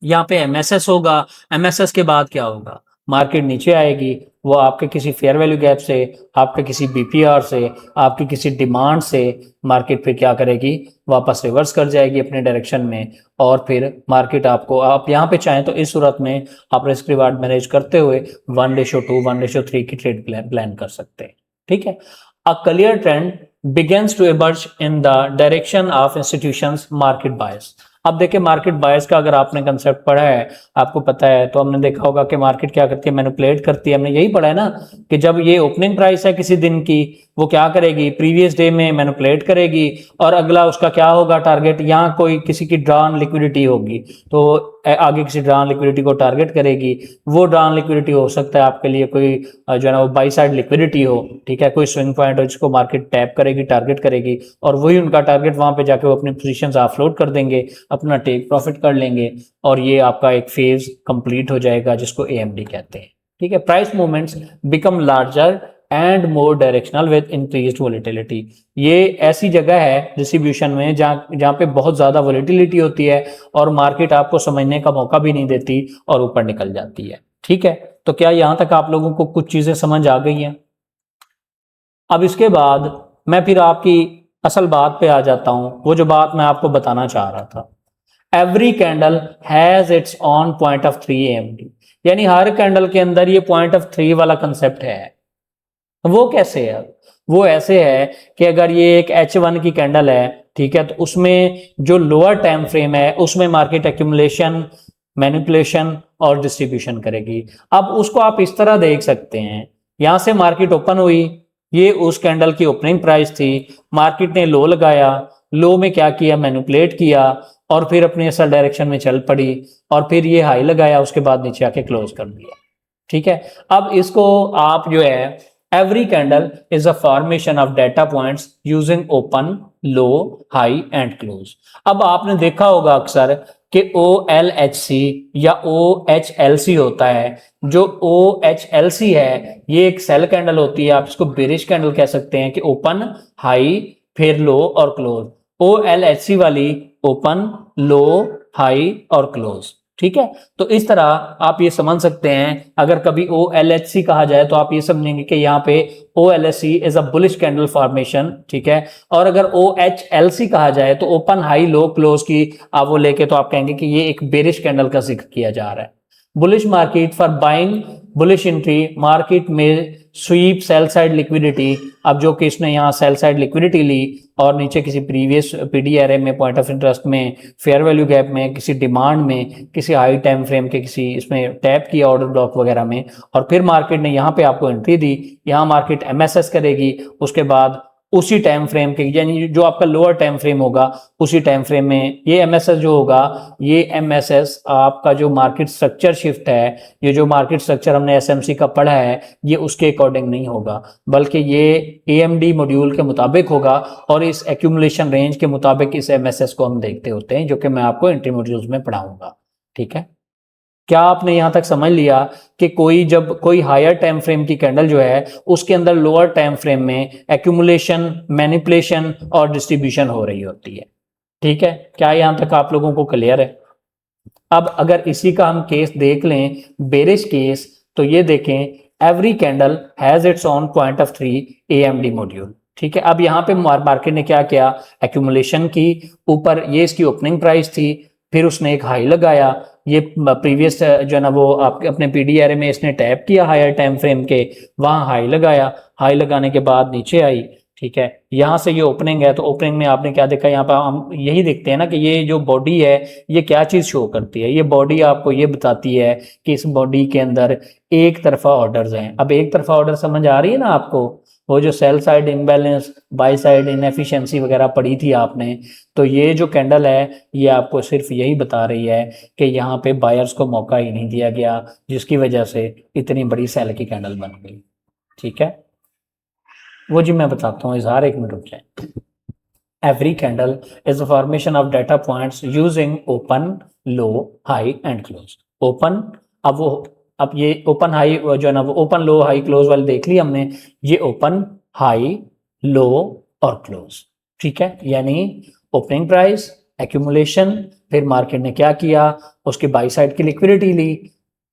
यहाँ पे एमएसएस होगा, एमएसएस के बाद क्या होगा, मार्केट नीचे आएगी, वो आपके किसी फेयर वैल्यू गैप से, आपके किसी बीपीआर से, आपकी किसी डिमांड से मार्केट फिर क्या करेगी, वापस रिवर्स कर जाएगी अपने डायरेक्शन में, और फिर मार्केट आपको, आप यहाँ पे चाहें तो इस सूरत में आप रिस्क रिवार्ड मैनेज करते हुए 1:2, 1:3 की ट्रेड प्लान कर सकते हैं, ठीक है। A clear trend begins to emerge in the direction of institutions market bias। अब देखिए मार्केट बायर्स का अगर आपने कंसेप्ट पढ़ा है, आपको पता है, तो हमने देखा होगा कि मार्केट क्या करती है, मैनिपुलेट करती है। हमने यही पढ़ा है ना कि जब ये ओपनिंग प्राइस है किसी दिन की, वो क्या करेगी, प्रीवियस डे में मैनिपुलेट करेगी, और अगला उसका क्या होगा टारगेट, यहाँ कोई किसी की ड्रॉन लिक्विडिटी होगी तो आगे किसी ड्रॉन लिक्विडिटी को टारगेट करेगी। वो ड्रॉन लिक्विडिटी हो सकता है आपके लिए कोई जो है ना वो बाई साइड लिक्विडिटी हो, ठीक है, कोई स्विंग पॉइंट हो जिसको मार्केट टैप करेगी, टारगेट करेगी, और वही उनका टारगेट, वहां पे जाके वो अपनी पोजीशंस ऑफलोड कर देंगे, अपना टेक प्रॉफिट कर लेंगे, और ये आपका एक फेज कंप्लीट हो जाएगा जिसको एएमडी कहते हैं, ठीक है। Price movements become larger and more directional with increased volatility. ये ऐसी जगह है डिस्ट्रीब्यूशन में जहां पे बहुत ज्यादा वोलेटिलिटी होती है और मार्केट आपको समझने का मौका भी नहीं देती और ऊपर निकल जाती है, ठीक है। तो क्या यहां तक आप लोगों को कुछ चीजें समझ आ गई हैं? अब इसके बाद मैं फिर आपकी असल बात पे आ जाता हूं, वो जो बात मैं आपको बताना चाह रहा था। Every candle has its on point of 3 AMD, यानी हर कैंडल के अंदर ये पॉइंट ऑफ 3 वाला कंसेप्ट है। वो कैसे है? वो ऐसे है कि अगर ये एक H1 की कैंडल है, ठीक है, तो उसमें जो लोअर टाइम फ्रेम है उसमें मार्केट एक्यूमुलेशन, मैनिपुलेशन और डिस्ट्रीब्यूशन करेगी। अब उसको आप इस तरह देख सकते हैं, यहां से मार्केट ओपन हुई, ये उस कैंडल की ओपनिंग प्राइस थी, मार्केट ने लो लगाया, लो में क्या किया, मैनिपुलेट किया, और फिर अपने असल डायरेक्शन में चल पड़ी, और फिर ये हाई लगाया, उसके बाद नीचे आके क्लोज कर दिया, ठीक है। अब इसको आप जो है, every candle is a formation of data points using open, low, high and close. अब आपने देखा होगा अक्सर कि OLHC या OHLC होता है। जो OHLC है ये एक सेल कैंडल होती है, आप इसको बेरिश कैंडल कह सकते हैं कि ओपन, हाई, फिर लो और क्लोज। OLHC वाली ओपन, लो, हाई और क्लोज, ठीक है। तो इस तरह आप ये समझ सकते हैं, अगर कभी OLHC कहा जाए तो आप ये समझेंगे कि यहाँ पे OLHC is a bullish candle formation, ठीक है। और अगर OHLC कहा जाए तो ओपन, हाई, लो, क्लोज की आप वो लेके तो आप कहेंगे कि ये एक बेरिश कैंडल का जिक्र किया जा रहा है। Bullish market for buying, bullish entry, market में स्वीप सेल साइड लिक्विडिटी। अब जो कि इसने यहाँ सेल साइड लिक्विडिटी ली और नीचे किसी प्रीवियस पीडी एरे में, पॉइंट ऑफ इंटरेस्ट में, फेयर वैल्यू गैप में, किसी डिमांड में, किसी हाई टाइम फ्रेम के किसी इसमें टैप किया ऑर्डर ब्लॉक वगैरह में, और फिर मार्केट ने यहाँ पे आपको एंट्री दी, यहाँ मार्केट एमएसएस करेगी, उसके बाद उसी टाइम फ्रेम के, यानी जो आपका लोअर टाइम फ्रेम होगा उसी टाइम फ्रेम में ये एमएसएस जो होगा, ये एमएसएस आपका जो मार्केट स्ट्रक्चर शिफ्ट है, ये जो मार्केट स्ट्रक्चर हमने एसएमसी का पढ़ा है, ये उसके अकॉर्डिंग नहीं होगा, बल्कि ये एएमडी मॉड्यूल के मुताबिक होगा, और इस एक्यूमुलेशन रेंज के मुताबिक इस एमएसएस को हम देखते होते हैं, जो कि मैं आपको एंट्री मॉड्यूल्स में पढ़ाऊंगा, ठीक है। क्या आपने यहां तक समझ लिया कि जब कोई हायर टाइम फ्रेम की कैंडल जो है उसके अंदर लोअर टाइम फ्रेम में एक्यूमुलेशन, मैनिपुलेशन और डिस्ट्रीब्यूशन हो रही होती है, ठीक है। क्या यहां तक आप लोगों को क्लियर है? अब अगर इसी का हम केस देख लें, बेरिश केस, तो ये देखें, every candle has its on point of 3 AMD module, ठीक है। अब यहाँ पे मार्केट ने क्या किया, एक्यूमुलेशन की, ऊपर ये इसकी ओपनिंग प्राइस थी, फिर उसने एक हाई लगाया, ये प्रीवियस जो है ना वो आपके अपने पीडी एरे में इसने टैप किया हायर टाइम फ्रेम के, वहां हाई लगाया, हाई लगाने के बाद नीचे आई, ठीक है। यहां से ये ओपनिंग है, तो ओपनिंग में आपने क्या देखा, यहाँ पर हम यही देखते हैं ना कि ये जो बॉडी है ये क्या चीज शो करती है, ये बॉडी आपको ये बताती है कि इस बॉडी के अंदर एक तरफा ऑर्डर्स हैं। अब एक तरफा ऑर्डर समझ आ रही है ना आपको, वो जो sell side imbalance, by side inefficiency वगैरह पढ़ी थी आपने, तो ये जो कैंडल है ये आपको सिर्फ यही बता रही है कि यहाँ पे बायर्स को मौका ही नहीं दिया गया, जिसकी वजह से इतनी बड़ी सेल की कैंडल बन गई। ठीक है, वो जी मैं बताता हूँ, इजहार एक मिनट रुक जाए। Every candle is a formation of data points using open, low, high and close. Open, अब ये ओपन हाई जो है ना, वो ओपन लो हाई क्लोज वाले देख ली हमने। ये ओपन हाई लो और क्लोज, ठीक है। यानी ओपनिंग प्राइस, एक्यूमुलेशन, फिर मार्केट ने क्या किया, उसकी बाई साइड की लिक्विडिटी ली,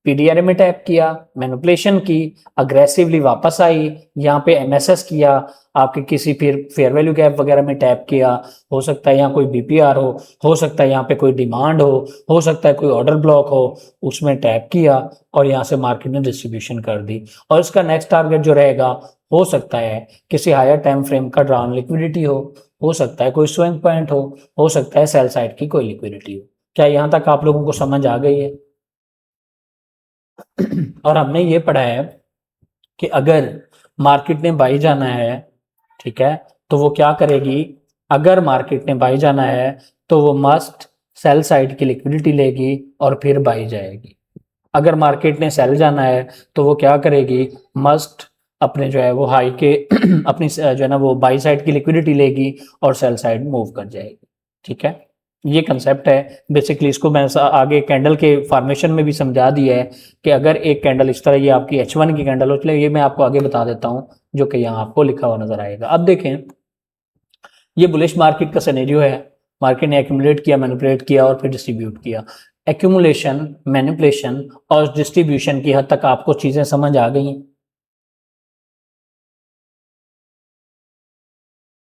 पीडीआरए में टैप किया, मैनिपुलेशन की, अग्रेसिवली वापस आई, यहाँ पे एमएसएस किया, आपके किसी फिर फेयर वैल्यू गैप वगैरह में टैप किया, हो सकता है यहाँ कोई बीपीआर हो सकता है यहाँ पे कोई डिमांड हो सकता है कोई ऑर्डर ब्लॉक हो, उसमें टैप किया और यहाँ से मार्केट ने डिस्ट्रीब्यूशन कर दी। और इसका नेक्स्ट टारगेट जो रहेगा, हो सकता है किसी हायर टाइम फ्रेम का ड्रॉन लिक्विडिटी हो सकता है कोई स्विंग पॉइंट हो सकता है सेल साइड की कोई लिक्विडिटी हो। क्या यहाँ तक आप लोगों को समझ आ गई है? और हमने ये पढ़ा है कि अगर मार्केट ने बाई जाना है, ठीक है, तो वो क्या करेगी, अगर मार्केट ने बाई जाना है तो वो मस्ट सेल साइड की लिक्विडिटी लेगी और फिर बाई जाएगी। अगर मार्केट ने सेल जाना है तो वो क्या करेगी, मस्ट अपने जो है वो हाई के अपनी जो है ना वो बाई साइड की लिक्विडिटी लेगी और सेल साइड मूव कर जाएगी। ठीक है, ये कंसेप्ट है बेसिकली। इसको मैं आगे कैंडल के फॉर्मेशन में भी समझा दिया है कि अगर एक कैंडल इस तरह, ये आपकी H1 की कैंडल हो, चले ये मैं आपको आगे बता देता हूं, जो कि यहाँ आपको लिखा हुआ नजर आएगा। अब देखें, ये बुलिश मार्केट का सिनेरियो है। मार्केट ने एक्यूमुलेट किया, मैनिपुलेट किया और फिर डिस्ट्रीब्यूट किया। एक्यूमुलेशन, मैनिपुलेशन और डिस्ट्रीब्यूशन की हद तक आपको चीजें समझ आ गई?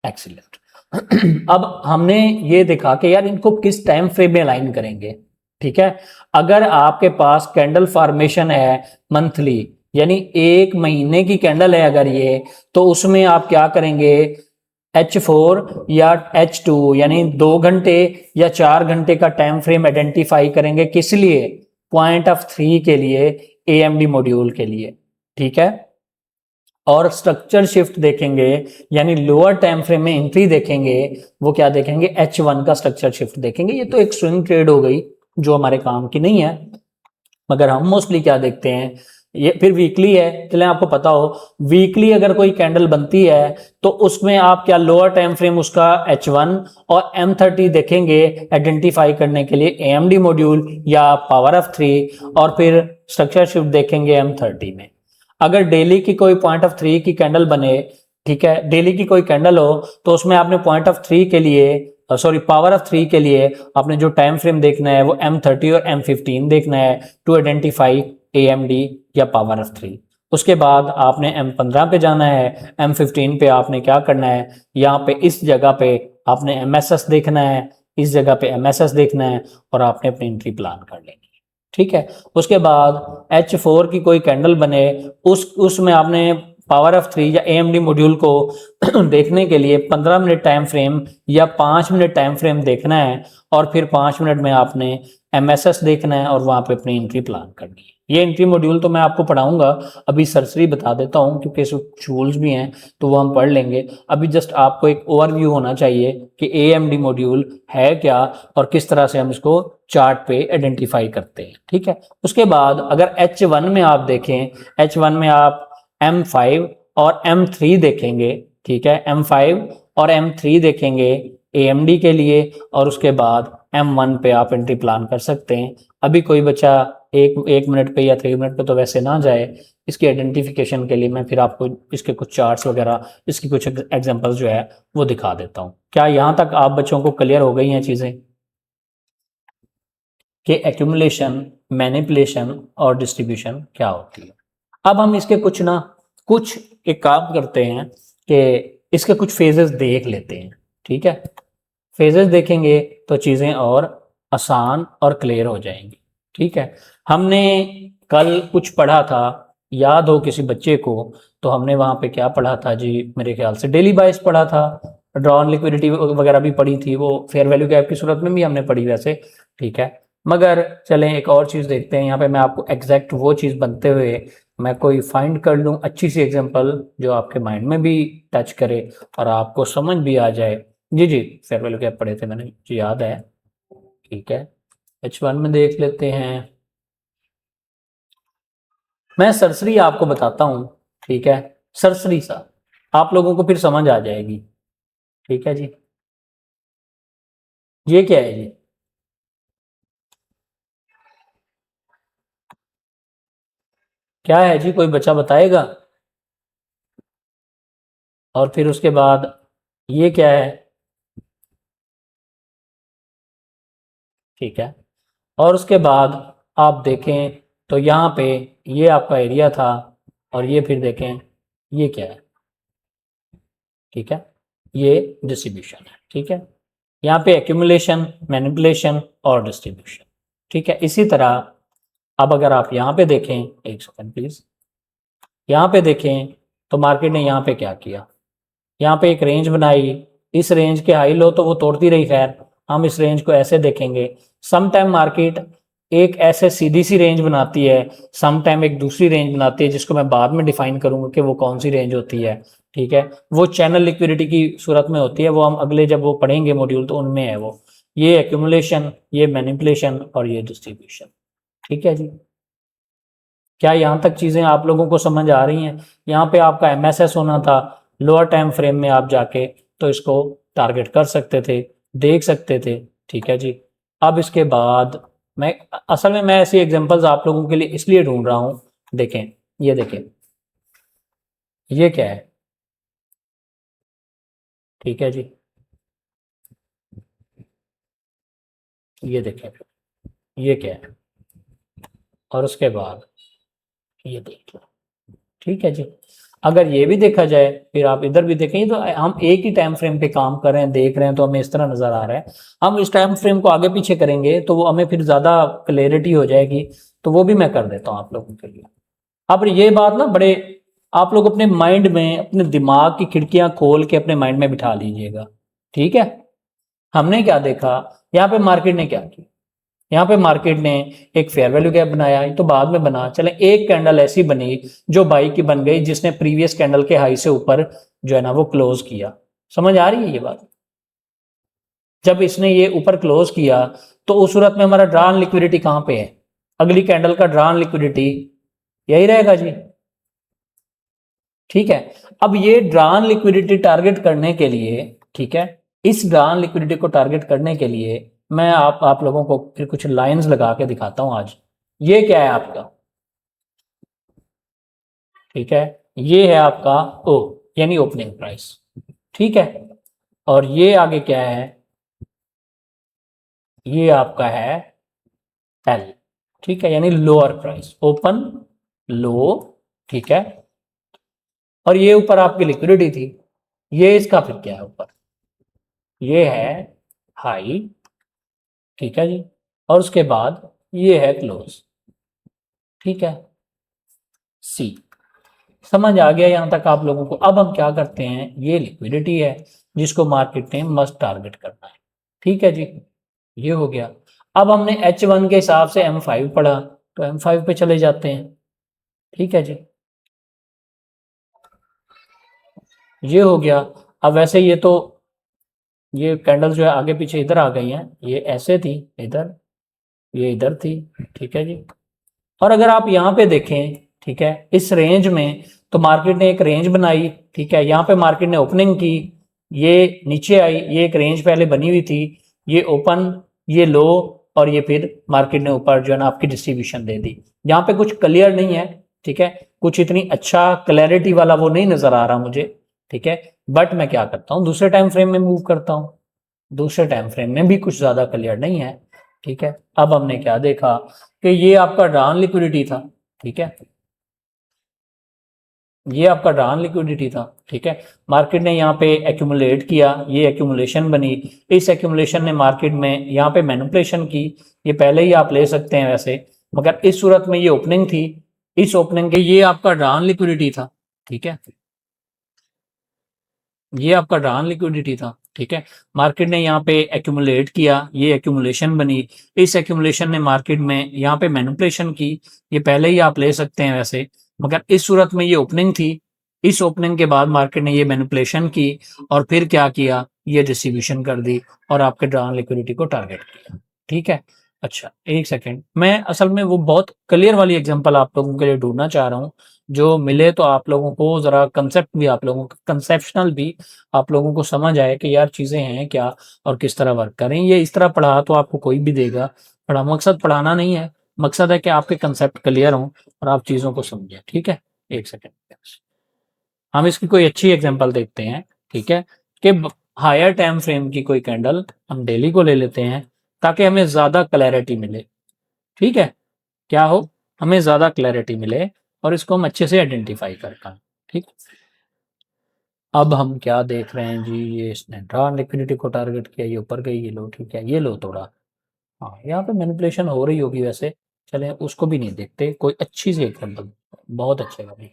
एक्सीलेंट। अब हमने ये देखा कि यार इनको किस टाइम फ्रेम में अलाइन करेंगे। ठीक है, अगर आपके पास कैंडल फॉर्मेशन है मंथली, यानी एक महीने की कैंडल है अगर ये, तो उसमें आप क्या करेंगे, H4 या H2 यानी 2 घंटे या 4 घंटे का टाइम फ्रेम आइडेंटिफाई करेंगे। किस लिए? पॉइंट ऑफ 3 के लिए, AMD मॉड्यूल के लिए। ठीक है, और स्ट्रक्चर शिफ्ट देखेंगे, यानी लोअर टाइम फ्रेम में एंट्री देखेंगे, वो क्या देखेंगे, H1 का स्ट्रक्चर शिफ्ट देखेंगे। ये तो एक स्विंग ट्रेड हो गई जो हमारे काम की नहीं है, मगर हम मोस्टली क्या देखते हैं, ये फिर वीकली है, चले आपको पता हो, वीकली अगर कोई कैंडल बनती है तो उसमें आप क्या लोअर टाइम फ्रेम उसका H1 और M30 देखेंगे आइडेंटिफाई करने के लिए, AMD मॉड्यूल या पावर ऑफ 3, और फिर स्ट्रक्चर शिफ्ट देखेंगे M30 में। अगर डेली की कोई पॉइंट ऑफ 3 की कैंडल बने, ठीक है, डेली की कोई कैंडल हो, तो उसमें आपने पॉइंट ऑफ 3 के लिए, सॉरी पावर ऑफ 3 के लिए आपने जो टाइम फ्रेम देखना है वो M30 और M15 देखना है टू आइडेंटिफाई AMD या पावर ऑफ 3। उसके बाद आपने M15 पे जाना है, M15 पे आपने क्या करना है, यहाँ पे इस जगह पे आपने MSS देखना है, इस जगह पे MSS देखना है और आपने अपनी एंट्री प्लान कर लेनी है। ठीक है, उसके बाद H4 की कोई कैंडल बने, उसमें आपने पावर ऑफ 3 या AMD मॉड्यूल को देखने के लिए 15 मिनट टाइम फ्रेम या 5 मिनट टाइम फ्रेम देखना है, और फिर 5 मिनट में आपने MSS देखना है और वहां पे अपनी एंट्री प्लान करनी है। ये एंट्री मॉड्यूल तो मैं आपको पढ़ाऊंगा, अभी सरसरी बता देता हूँ क्योंकि टूल्स भी हैं तो वो हम पढ़ लेंगे। अभी जस्ट आपको एक ओवरव्यू होना चाहिए कि AMD मॉड्यूल है क्या और किस तरह से हम इसको चार्ट पे आइडेंटिफाई करते हैं। ठीक है, उसके बाद अगर H1 में आप देखें, H1 में आप M5 और M3 देखेंगे। ठीक है, M5 और M3 देखेंगे AMD के लिए, और उसके बाद M1 पे आप एंट्री प्लान कर सकते हैं। अभी कोई बच्चा एक मिनट पे या 3 मिनट पे तो वैसे ना जाए, इसकी आइडेंटिफिकेशन के लिए मैं फिर आपको इसके कुछ चार्ट्स वगैरह, इसकी कुछ एग्जांपल्स जो है वो दिखा देता हूँ। क्या यहाँ तक आप बच्चों को क्लियर हो गई हैं चीज़ें कि एक्यूमुलेशन, मैनिपुलेशन और डिस्ट्रीब्यूशन क्या होती है? अब हम इसके कुछ एक काम करते हैं कि इसके कुछ फेजेस देख लेते हैं। ठीक है, फेजेस देखेंगे तो चीज़ें और आसान और क्लियर हो जाएंगी। ठीक है, हमने कल कुछ पढ़ा था, याद हो किसी बच्चे को, तो हमने वहाँ पे क्या पढ़ा था जी, मेरे ख्याल से डेली बाइस पढ़ा था, ड्रॉन लिक्विडिटी वगैरह भी पढ़ी थी, वो फेयर वैल्यू गैप की सूरत में भी हमने पढ़ी वैसे। ठीक है, मगर चलें एक और चीज़ देखते हैं। यहाँ पे मैं आपको एग्जैक्ट वो चीज़ बनते हुए मैं कोई फाइंड कर लूँ अच्छी सी एग्जांपल जो आपके माइंड में भी टच करे और आपको समझ भी आ जाए। जी जी, फेयर वैल्यू गैप पढ़े थे मैंने, मुझे याद है। ठीक है, H1 में देख लेते हैं। मैं सरसरी आपको बताता हूँ, ठीक है, सरसरी सा आप लोगों को फिर समझ आ जाएगी। ठीक है जी, ये क्या है जी? क्या है जी, कोई बच्चा बताएगा? और फिर उसके बाद ये क्या है? ठीक है, और उसके बाद आप देखें तो यहाँ पे ये आपका एरिया था और ये फिर देखें ये क्या है। ठीक है, ये डिस्ट्रीब्यूशन है। ठीक है, यहाँ पे एक्यूमुलेशन, मैनिपुलेशन और डिस्ट्रीब्यूशन। ठीक है, इसी तरह अब अगर आप यहाँ पे देखें, एक सेकंड प्लीज, यहाँ पे देखें तो मार्केट ने यहाँ पे क्या किया, यहाँ पे एक रेंज बनाई, इस रेंज के हाई लो तो वो तोड़ती रही। खैर हम इस रेंज को ऐसे देखेंगे, सम टाइम मार्केट एक ऐसे सीधी सी रेंज बनाती है, सम टाइम एक दूसरी रेंज बनाती है जिसको मैं बाद में डिफाइन करूंगा कि वो कौन सी रेंज होती है। ठीक है, वो चैनल लिक्विडिटी की सूरत में होती है, वो हम अगले जब वो पढ़ेंगे मॉड्यूल तो उनमें है वो। ये एक्यूमुलेशन, ये मैनिपुलेशन और ये डिस्ट्रीब्यूशन। ठीक है जी, क्या यहाँ तक चीज़ें आप लोगों को समझ आ रही हैं? यहाँ पे आपका एमएसएस होना था, लोअर टाइम फ्रेम में आप जाके तो इसको टारगेट कर सकते थे, देख सकते थे। ठीक है जी, अब इसके बाद मैं असल में मैं ऐसी एग्जांपल्स आप लोगों के लिए इसलिए ढूंढ रहा हूँ। देखें, ये देखें, ये क्या है? ठीक है जी, ये देखें, ये क्या है? और उसके बाद ये देख लो। ठीक है जी, अगर ये भी देखा जाए फिर आप इधर भी देखें तो हम एक ही टाइम फ्रेम पे काम कर रहे हैं, देख रहे हैं तो हमें इस तरह नजर आ रहा है। हम इस टाइम फ्रेम को आगे पीछे करेंगे तो वो हमें फिर ज्यादा क्लैरिटी हो जाएगी, तो वो भी मैं कर देता हूँ आप लोगों के लिए। अब ये बात ना बड़े आप लोग अपने माइंड में, अपने दिमाग की खिड़कियां खोल के अपने माइंड में बिठा लीजिएगा। ठीक है, हमने क्या देखा, यहाँ पे मार्केट ने क्या किया, यहाँ पे मार्केट ने एक फेयर वैल्यू गैप बनाया, तो बाद में बना, चले एक कैंडल ऐसी बनी जो बाई की बन गई जिसने प्रीवियस कैंडल के हाई से ऊपर जो है ना वो क्लोज किया। समझ आ रही है ये बात? जब इसने ये ऊपर क्लोज किया तो उस सूरत में हमारा ड्रॉन लिक्विडिटी कहां पे है? अगली कैंडल का ड्रॉन लिक्विडिटी यही रहेगा जी। ठीक है, अब ये ड्रॉन लिक्विडिटी टारगेट करने के लिए, ठीक है, इस ड्रॉन लिक्विडिटी को टारगेट करने के लिए मैं आप लोगों को फिर कुछ लाइंस लगा के दिखाता हूं आज। ये क्या है आपका? ठीक है, ये है आपका ओ, यानी ओपनिंग प्राइस। ठीक है, और ये आगे क्या है? ये आपका है एल। ठीक है, यानी लोअर प्राइस, ओपन लो। ठीक है, और ये ऊपर आपकी लिक्विडिटी थी, ये इसका फिर क्या है ऊपर? ये है हाई। ठीक है जी, और उसके बाद ये है क्लोज। ठीक है, सी। समझ आ गया यहां तक आप लोगों को? अब हम क्या करते हैं, ये लिक्विडिटी है जिसको मार्केट ने मस्ट टारगेट करना है। ठीक है जी, ये हो गया। अब हमने H1 के हिसाब से M5 पढ़ा, तो M5 पे चले जाते हैं। ठीक है जी, ये हो गया। अब वैसे ये कैंडल जो है आगे पीछे इधर आ गई हैं, ये ऐसे थी इधर, ये इधर थी। ठीक है जी, और अगर आप यहाँ पे देखें, ठीक है, इस रेंज में तो मार्केट ने एक रेंज बनाई। ठीक है, यहाँ पे मार्केट ने ओपनिंग की, ये नीचे आई, ये एक रेंज पहले बनी हुई थी, ये ओपन, ये लो, और ये फिर मार्केट ने ऊपर जो है ना आपकी डिस्ट्रीब्यूशन दे दी। यहाँ पे कुछ क्लियर नहीं है। ठीक है, कुछ इतनी अच्छा क्लैरिटी वाला वो नहीं नजर आ रहा मुझे। ठीक है, बट मैं क्या करता हूँ, दूसरे टाइम फ्रेम में मूव करता हूँ, दूसरे टाइम फ्रेम में भी कुछ ज्यादा क्लियर नहीं है। ठीक है, अब हमने क्या देखा कि ये आपका ड्रॉन लिक्विडिटी था। ठीक है, ये आपका ड्रॉन लिक्विडिटी था। ठीक है, मार्केट ने यहाँ पे एक्यूमुलेट किया, ये एक्यूमुलेशन बनी, इस एक्यूमुलेशन ने मार्केट में यहाँ पे मैनिपुलेशन की, ये पहले ही आप ले सकते हैं वैसे, मगर इस सूरत में ये ओपनिंग थी, इस ओपनिंग के ये आपका ड्रॉन लिक्विडिटी था। ठीक है, ये आपका ड्रॉन लिक्विडिटी था। ठीक है, मार्केट ने यहाँ पे एक्यूमुलेट किया, ये एक्यूमुलेशन बनी, इस एक्यूमुलेशन ने मार्केट में यहाँ पे मैनिपुलेशन की, ये पहले ही आप ले सकते हैं वैसे, मगर इस सूरत में ये ओपनिंग थी, इस ओपनिंग के बाद मार्केट ने ये मैनिपुलेशन की और फिर क्या किया, ये डिस्ट्रीब्यूशन कर दी और आपके ड्रॉन लिक्विडिटी को टारगेट किया। ठीक है, अच्छा एक सेकेंड, मैं असल में वो बहुत क्लियर वाली एग्जांपल आप लोगों के लिए ढूंढना चाह रहा हूँ, जो मिले तो आप लोगों को ज़रा कंसेप्ट भी, आप लोगों का कंसेप्शनल भी आप लोगों को समझ आए कि यार चीज़ें हैं क्या और किस तरह वर्क करें। ये इस तरह पढ़ा तो आपको कोई भी देगा, पढ़ा मकसद पढ़ाना नहीं है, मकसद है कि आपके कंसेप्ट क्लियर हों और आप चीज़ों को समझें। ठीक है, एक सेकेंड, हम इसकी कोई अच्छी एग्जांपल देखते हैं। ठीक है, कि हायर टाइम फ्रेम की कोई कैंडल हम डेली को ले लेते हैं ताकि हमें ज़्यादा क्लैरिटी मिले। ठीक है, क्या हो, हमें ज़्यादा क्लैरिटी मिले और इसको हम अच्छे से आइडेंटिफाई कर पाएँ। ठीक, अब हम क्या देख रहे हैं जी, ये इसने ड्रॉ लिक्विडिटी को टारगेट किया, ये ऊपर गई, ये लो, ठीक है, ये लो थोड़ा, हाँ यहाँ पे मैनिपुलेशन हो रही होगी वैसे, चलें उसको भी नहीं देखते, कोई अच्छी सी एग्जांपल, बहुत अच्छे वाली।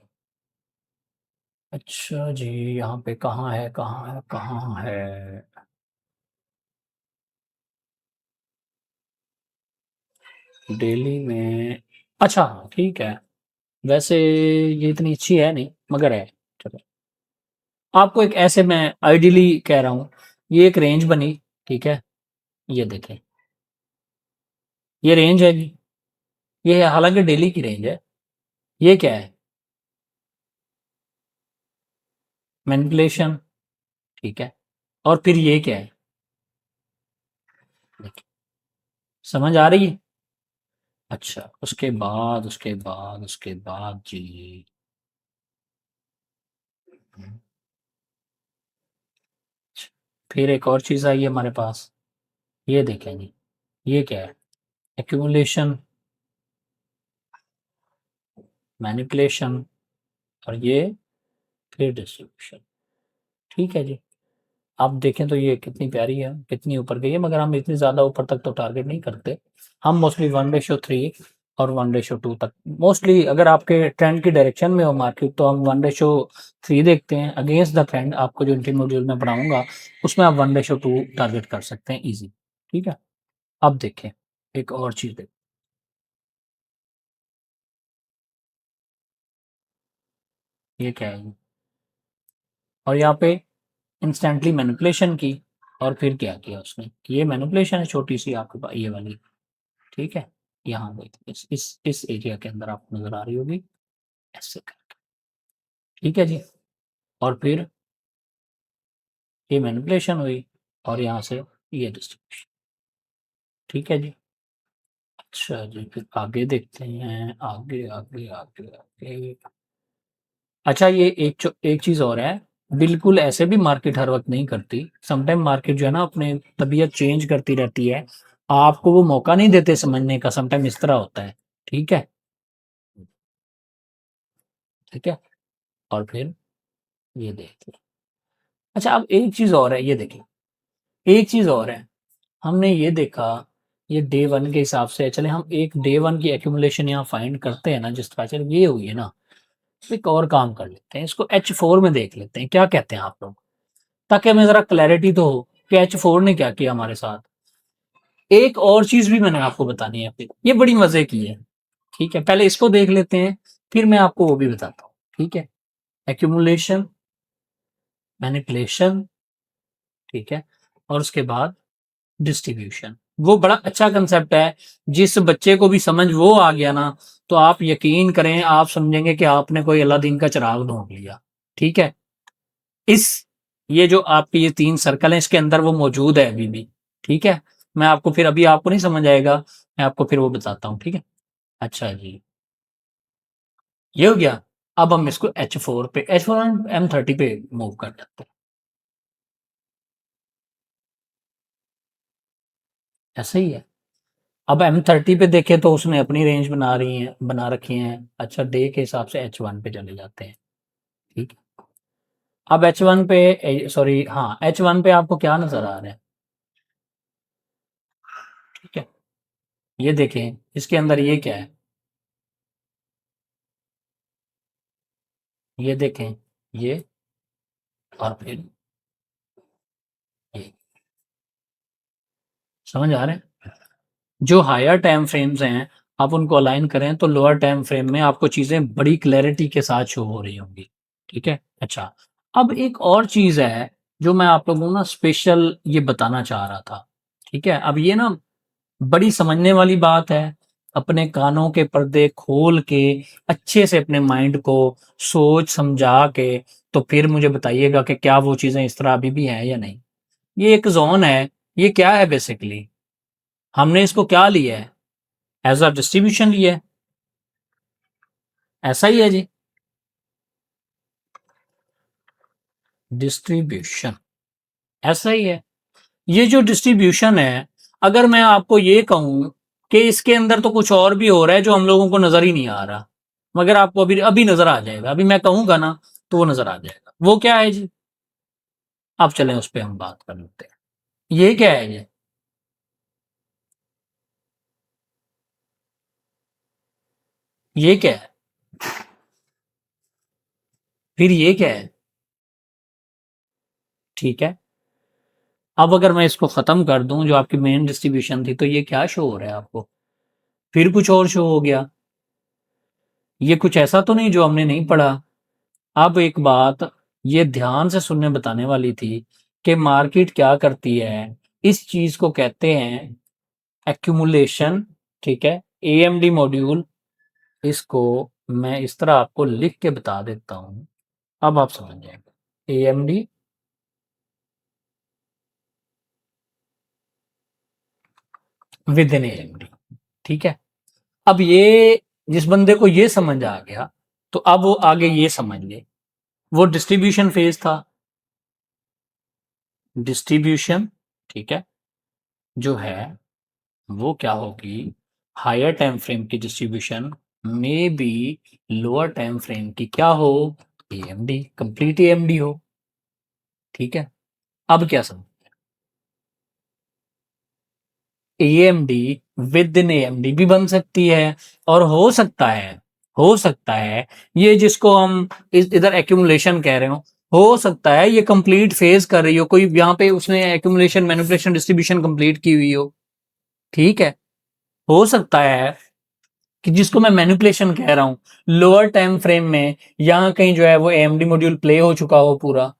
अच्छा जी, यहाँ पे कहाँ है, कहाँ है, कहाँ है, डेली में, अच्छा ठीक है, वैसे ये इतनी अच्छी है नहीं मगर है, चलो आपको एक ऐसे मैं आइडियली कह रहा हूँ, ये एक रेंज बनी, ठीक है, ये देखें, ये रेंज है जी, ये हालांकि डेली की रेंज है, ये क्या है, मैनिपुलेशन, ठीक है, और फिर ये क्या है, देखिए, समझ आ रही है। अच्छा उसके बाद जी, फिर एक और चीज़ आई है हमारे पास, ये देखें जी, ये क्या है, एक्यूमुलेशन, मैनिपुलेशन और ये फिर डिस्ट्रीब्यूशन। ठीक है जी, आप देखें तो ये कितनी प्यारी है, कितनी ऊपर गई है, मगर हम इतनी ज़्यादा ऊपर तक तो टारगेट नहीं करते, हम मोस्टली 1:3 और 1:2 तक, मोस्टली अगर आपके ट्रेंड की डायरेक्शन में हो मार्केट तो हम 1:3 देखते हैं, अगेंस्ट द ट्रेंड आपको जो इंट्री मॉड्यूल में पढ़ाऊंगा उसमें आप 1:2 टारगेट कर सकते हैं ईजी। ठीक है, अब देखें एक और चीज़ देखें, ये क्या है, और यहाँ पे इंस्टेंटली मैनिपुलेशन की और फिर क्या किया उसने, ये मैनिपुलेशन है छोटी सी आपके पास ये वाली, ठीक है, यहाँ देखिए इस एरिया के अंदर आपको नजर आ रही होगी, ऐसे करके, ठीक है जी, और फिर ये मैनिपुलेशन हुई और यहाँ से ये डिस्ट्रीब्यूशन। ठीक है जी, अच्छा जी, फिर आगे देखते हैं, आगे आगे आगे आगे, अच्छा ये एक चीज और है, बिल्कुल ऐसे भी मार्केट हर वक्त नहीं करती, समटाइम मार्केट जो है ना अपने तबीयत चेंज करती रहती है, आपको वो मौका नहीं देते समझने का, समटाइम इस तरह होता है। ठीक है, ठीक है, और फिर ये देखिए, अच्छा अब एक चीज और है, ये देखिए, एक चीज और है, हमने ये देखा, ये डे वन के हिसाब से, चले हम एक डे वन की एक्यूमुलेशन यहाँ फाइंड करते हैं ना, जिस तरह से ये हुई है ना, तो एक और काम कर लेते हैं, इसको H4 में देख लेते हैं, क्या कहते हैं आप लोग, ताकि हमें जरा क्लैरिटी तो हो कि H4 ने क्या किया हमारे साथ। एक और चीज भी मैंने आपको बतानी है, फिर ये बड़ी मजे की है, ठीक है, पहले इसको देख लेते हैं, फिर मैं आपको वो भी बताता हूँ। ठीक है, एक्यूमुलेशन, मैनिपुलेशन, ठीक है, और उसके बाद डिस्ट्रीब्यूशन, वो बड़ा अच्छा कंसेप्ट है, जिस बच्चे को भी समझ वो आ गया ना, तो आप यकीन करें आप समझेंगे कि आपने कोई अलादीन का चिराग ढूंढ लिया। ठीक है, इस ये जो आपके ये 3 सर्कल हैं इसके अंदर वो मौजूद है अभी भी। ठीक है, मैं आपको फिर, अभी आपको नहीं समझ आएगा, मैं आपको फिर वो बताता हूँ। ठीक है, अच्छा जी, ये हो गया, अब हम इसको H4 पे, H4 M30 पे मूव कर लेते हैं, ऐसे ही है। अब M30 पे देखें तो उसने अपनी रेंज बना रखी है, अच्छा डे के हिसाब से H1 पे चले जाते हैं। ठीक है, अब H1 पे, सॉरी हाँ H1 पे आपको क्या नजर आ रहा है, ठीक है, ये देखें इसके अंदर ये क्या है, ये देखें, ये और फिर समझ आ रहे हैं? जो हायर टाइम फ्रेम्स हैं, आप उनको अलाइन करें तो लोअर टाइम फ्रेम में आपको चीज़ें बड़ी क्लैरिटी के साथ शो हो रही होंगी। ठीक है? अच्छा, अब एक और चीज़ है जो मैं आप लोगों को ना स्पेशल ये बताना चाह रहा था। ठीक है? अब ये ना बड़ी समझने वाली बात है। अपने कानों के पर्दे खोल के अच्छे से अपने माइंड को सोच समझा के तो फिर मुझे बताइएगा कि क्या वो चीज़ें इस तरह अभी भी हैं या नहीं। ये एक ज़ोन है, ये क्या है बेसिकली? हमने इसको क्या लिया है? एज़ अ डिस्ट्रीब्यूशन लिया है। ऐसा ही है जी। डिस्ट्रीब्यूशन ऐसा ही है। ये जो डिस्ट्रीब्यूशन है, अगर मैं आपको ये कहूँ कि इसके अंदर तो कुछ और भी हो रहा है जो हम लोगों को नज़र ही नहीं आ रहा, मगर आपको अभी अभी नज़र आ जाएगा। अभी मैं कहूँगा ना तो वो नज़र आ जाएगा। वो क्या है जी? अब चलें उस पे हम बात कर लेते हैं। ये क्या है ये? ये क्या है? फिर ये क्या है? ठीक है। अब अगर मैं इसको ख़त्म कर दूँ जो आपकी मेन डिस्ट्रीब्यूशन थी, तो ये क्या शो हो रहा है आपको? फिर कुछ और शो हो गया। ये कुछ ऐसा तो नहीं जो हमने नहीं पढ़ा। अब एक बात ये ध्यान से सुनने बताने वाली थी कि मार्केट क्या करती है। इस चीज़ को कहते हैं एक्यूमुलेशन। ठीक है? AMD module. इसको मैं इस तरह आपको लिख के बता देता हूँ, अब आप समझ जाएंगे। AMD with in AMD. ठीक है? अब ये जिस बंदे को ये समझ आ गया तो अब वो आगे ये समझ ले। वो डिस्ट्रीब्यूशन फेज था। डिस्ट्रीब्यूशन, ठीक है, जो है वो क्या होगी? हायर टाइम फ्रेम की डिस्ट्रीब्यूशन में बी लोअर टाइम फ्रेम की क्या हो? एएमडी, कंप्लीट एएमडी हो। ठीक है? अब क्या समझ? एएमडी विद इन एएमडी भी बन सकती है, और हो सकता है ये जिसको हम इधर एक्यूमुलेशन कह रहे हो सकता है ये कंप्लीट फेज कर रही हो, कोई यहाँ पे उसने एक्यूमुलेशन मैनिपुलेशन डिस्ट्रीब्यूशन कंप्लीट की हुई हो। ठीक है? हो सकता है कि जिसको मैं मैनिपुलेशन कह रहा हूँ लोअर टाइम फ्रेम में यहाँ कहीं जो है वो एएमडी मॉड्यूल प्ले हो चुका हो पूरा।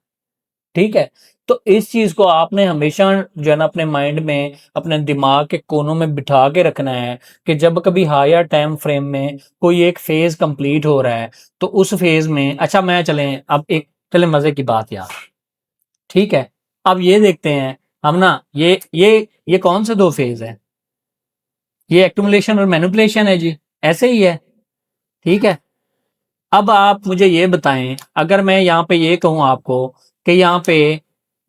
ठीक है? तो इस चीज को आपने हमेशा जो है ना अपने माइंड में अपने दिमाग के कोनों में बिठा के रखना है कि जब कभी हायर टाइम फ्रेम में कोई एक फेज कंप्लीट हो रहा है तो उस फेज में अच्छा मैं चलें अब एक चले मजे की बात यार। ठीक है? अब ये देखते हैं हम ना ये कौन से दो फेज है? ये एक्यूमुलेशन और मैनिपुलेशन है जी। ऐसे ही है। ठीक है? अब आप मुझे ये बताएं, अगर मैं यहाँ पे ये कहूँ आपको कि यहाँ पे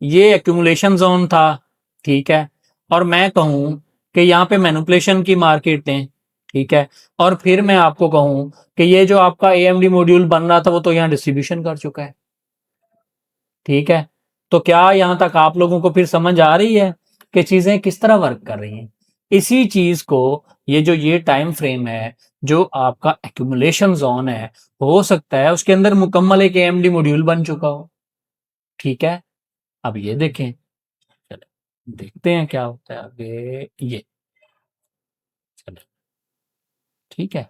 ये एक्यूमुलेशन जोन था, ठीक है, और मैं कहूँ कि यहाँ पे मैनिपुलेशन की मार्केट है, ठीक है, और फिर मैं आपको कहूँ कि ये जो आपका एएमडी मॉड्यूल बन रहा था वो तो यहाँ डिस्ट्रीब्यूशन कर चुका है। ठीक है? तो क्या यहाँ तक आप लोगों को फिर समझ आ रही है कि चीजें किस तरह वर्क कर रही हैं? इसी चीज को ये टाइम फ्रेम है जो आपका एक्यूमुलेशन जोन है, हो सकता है उसके अंदर मुकम्मल एक एएमडी मॉड्यूल बन चुका हो। ठीक है? अब ये देखें, चले देखते हैं क्या होता है आगे। ये चले, ठीक है,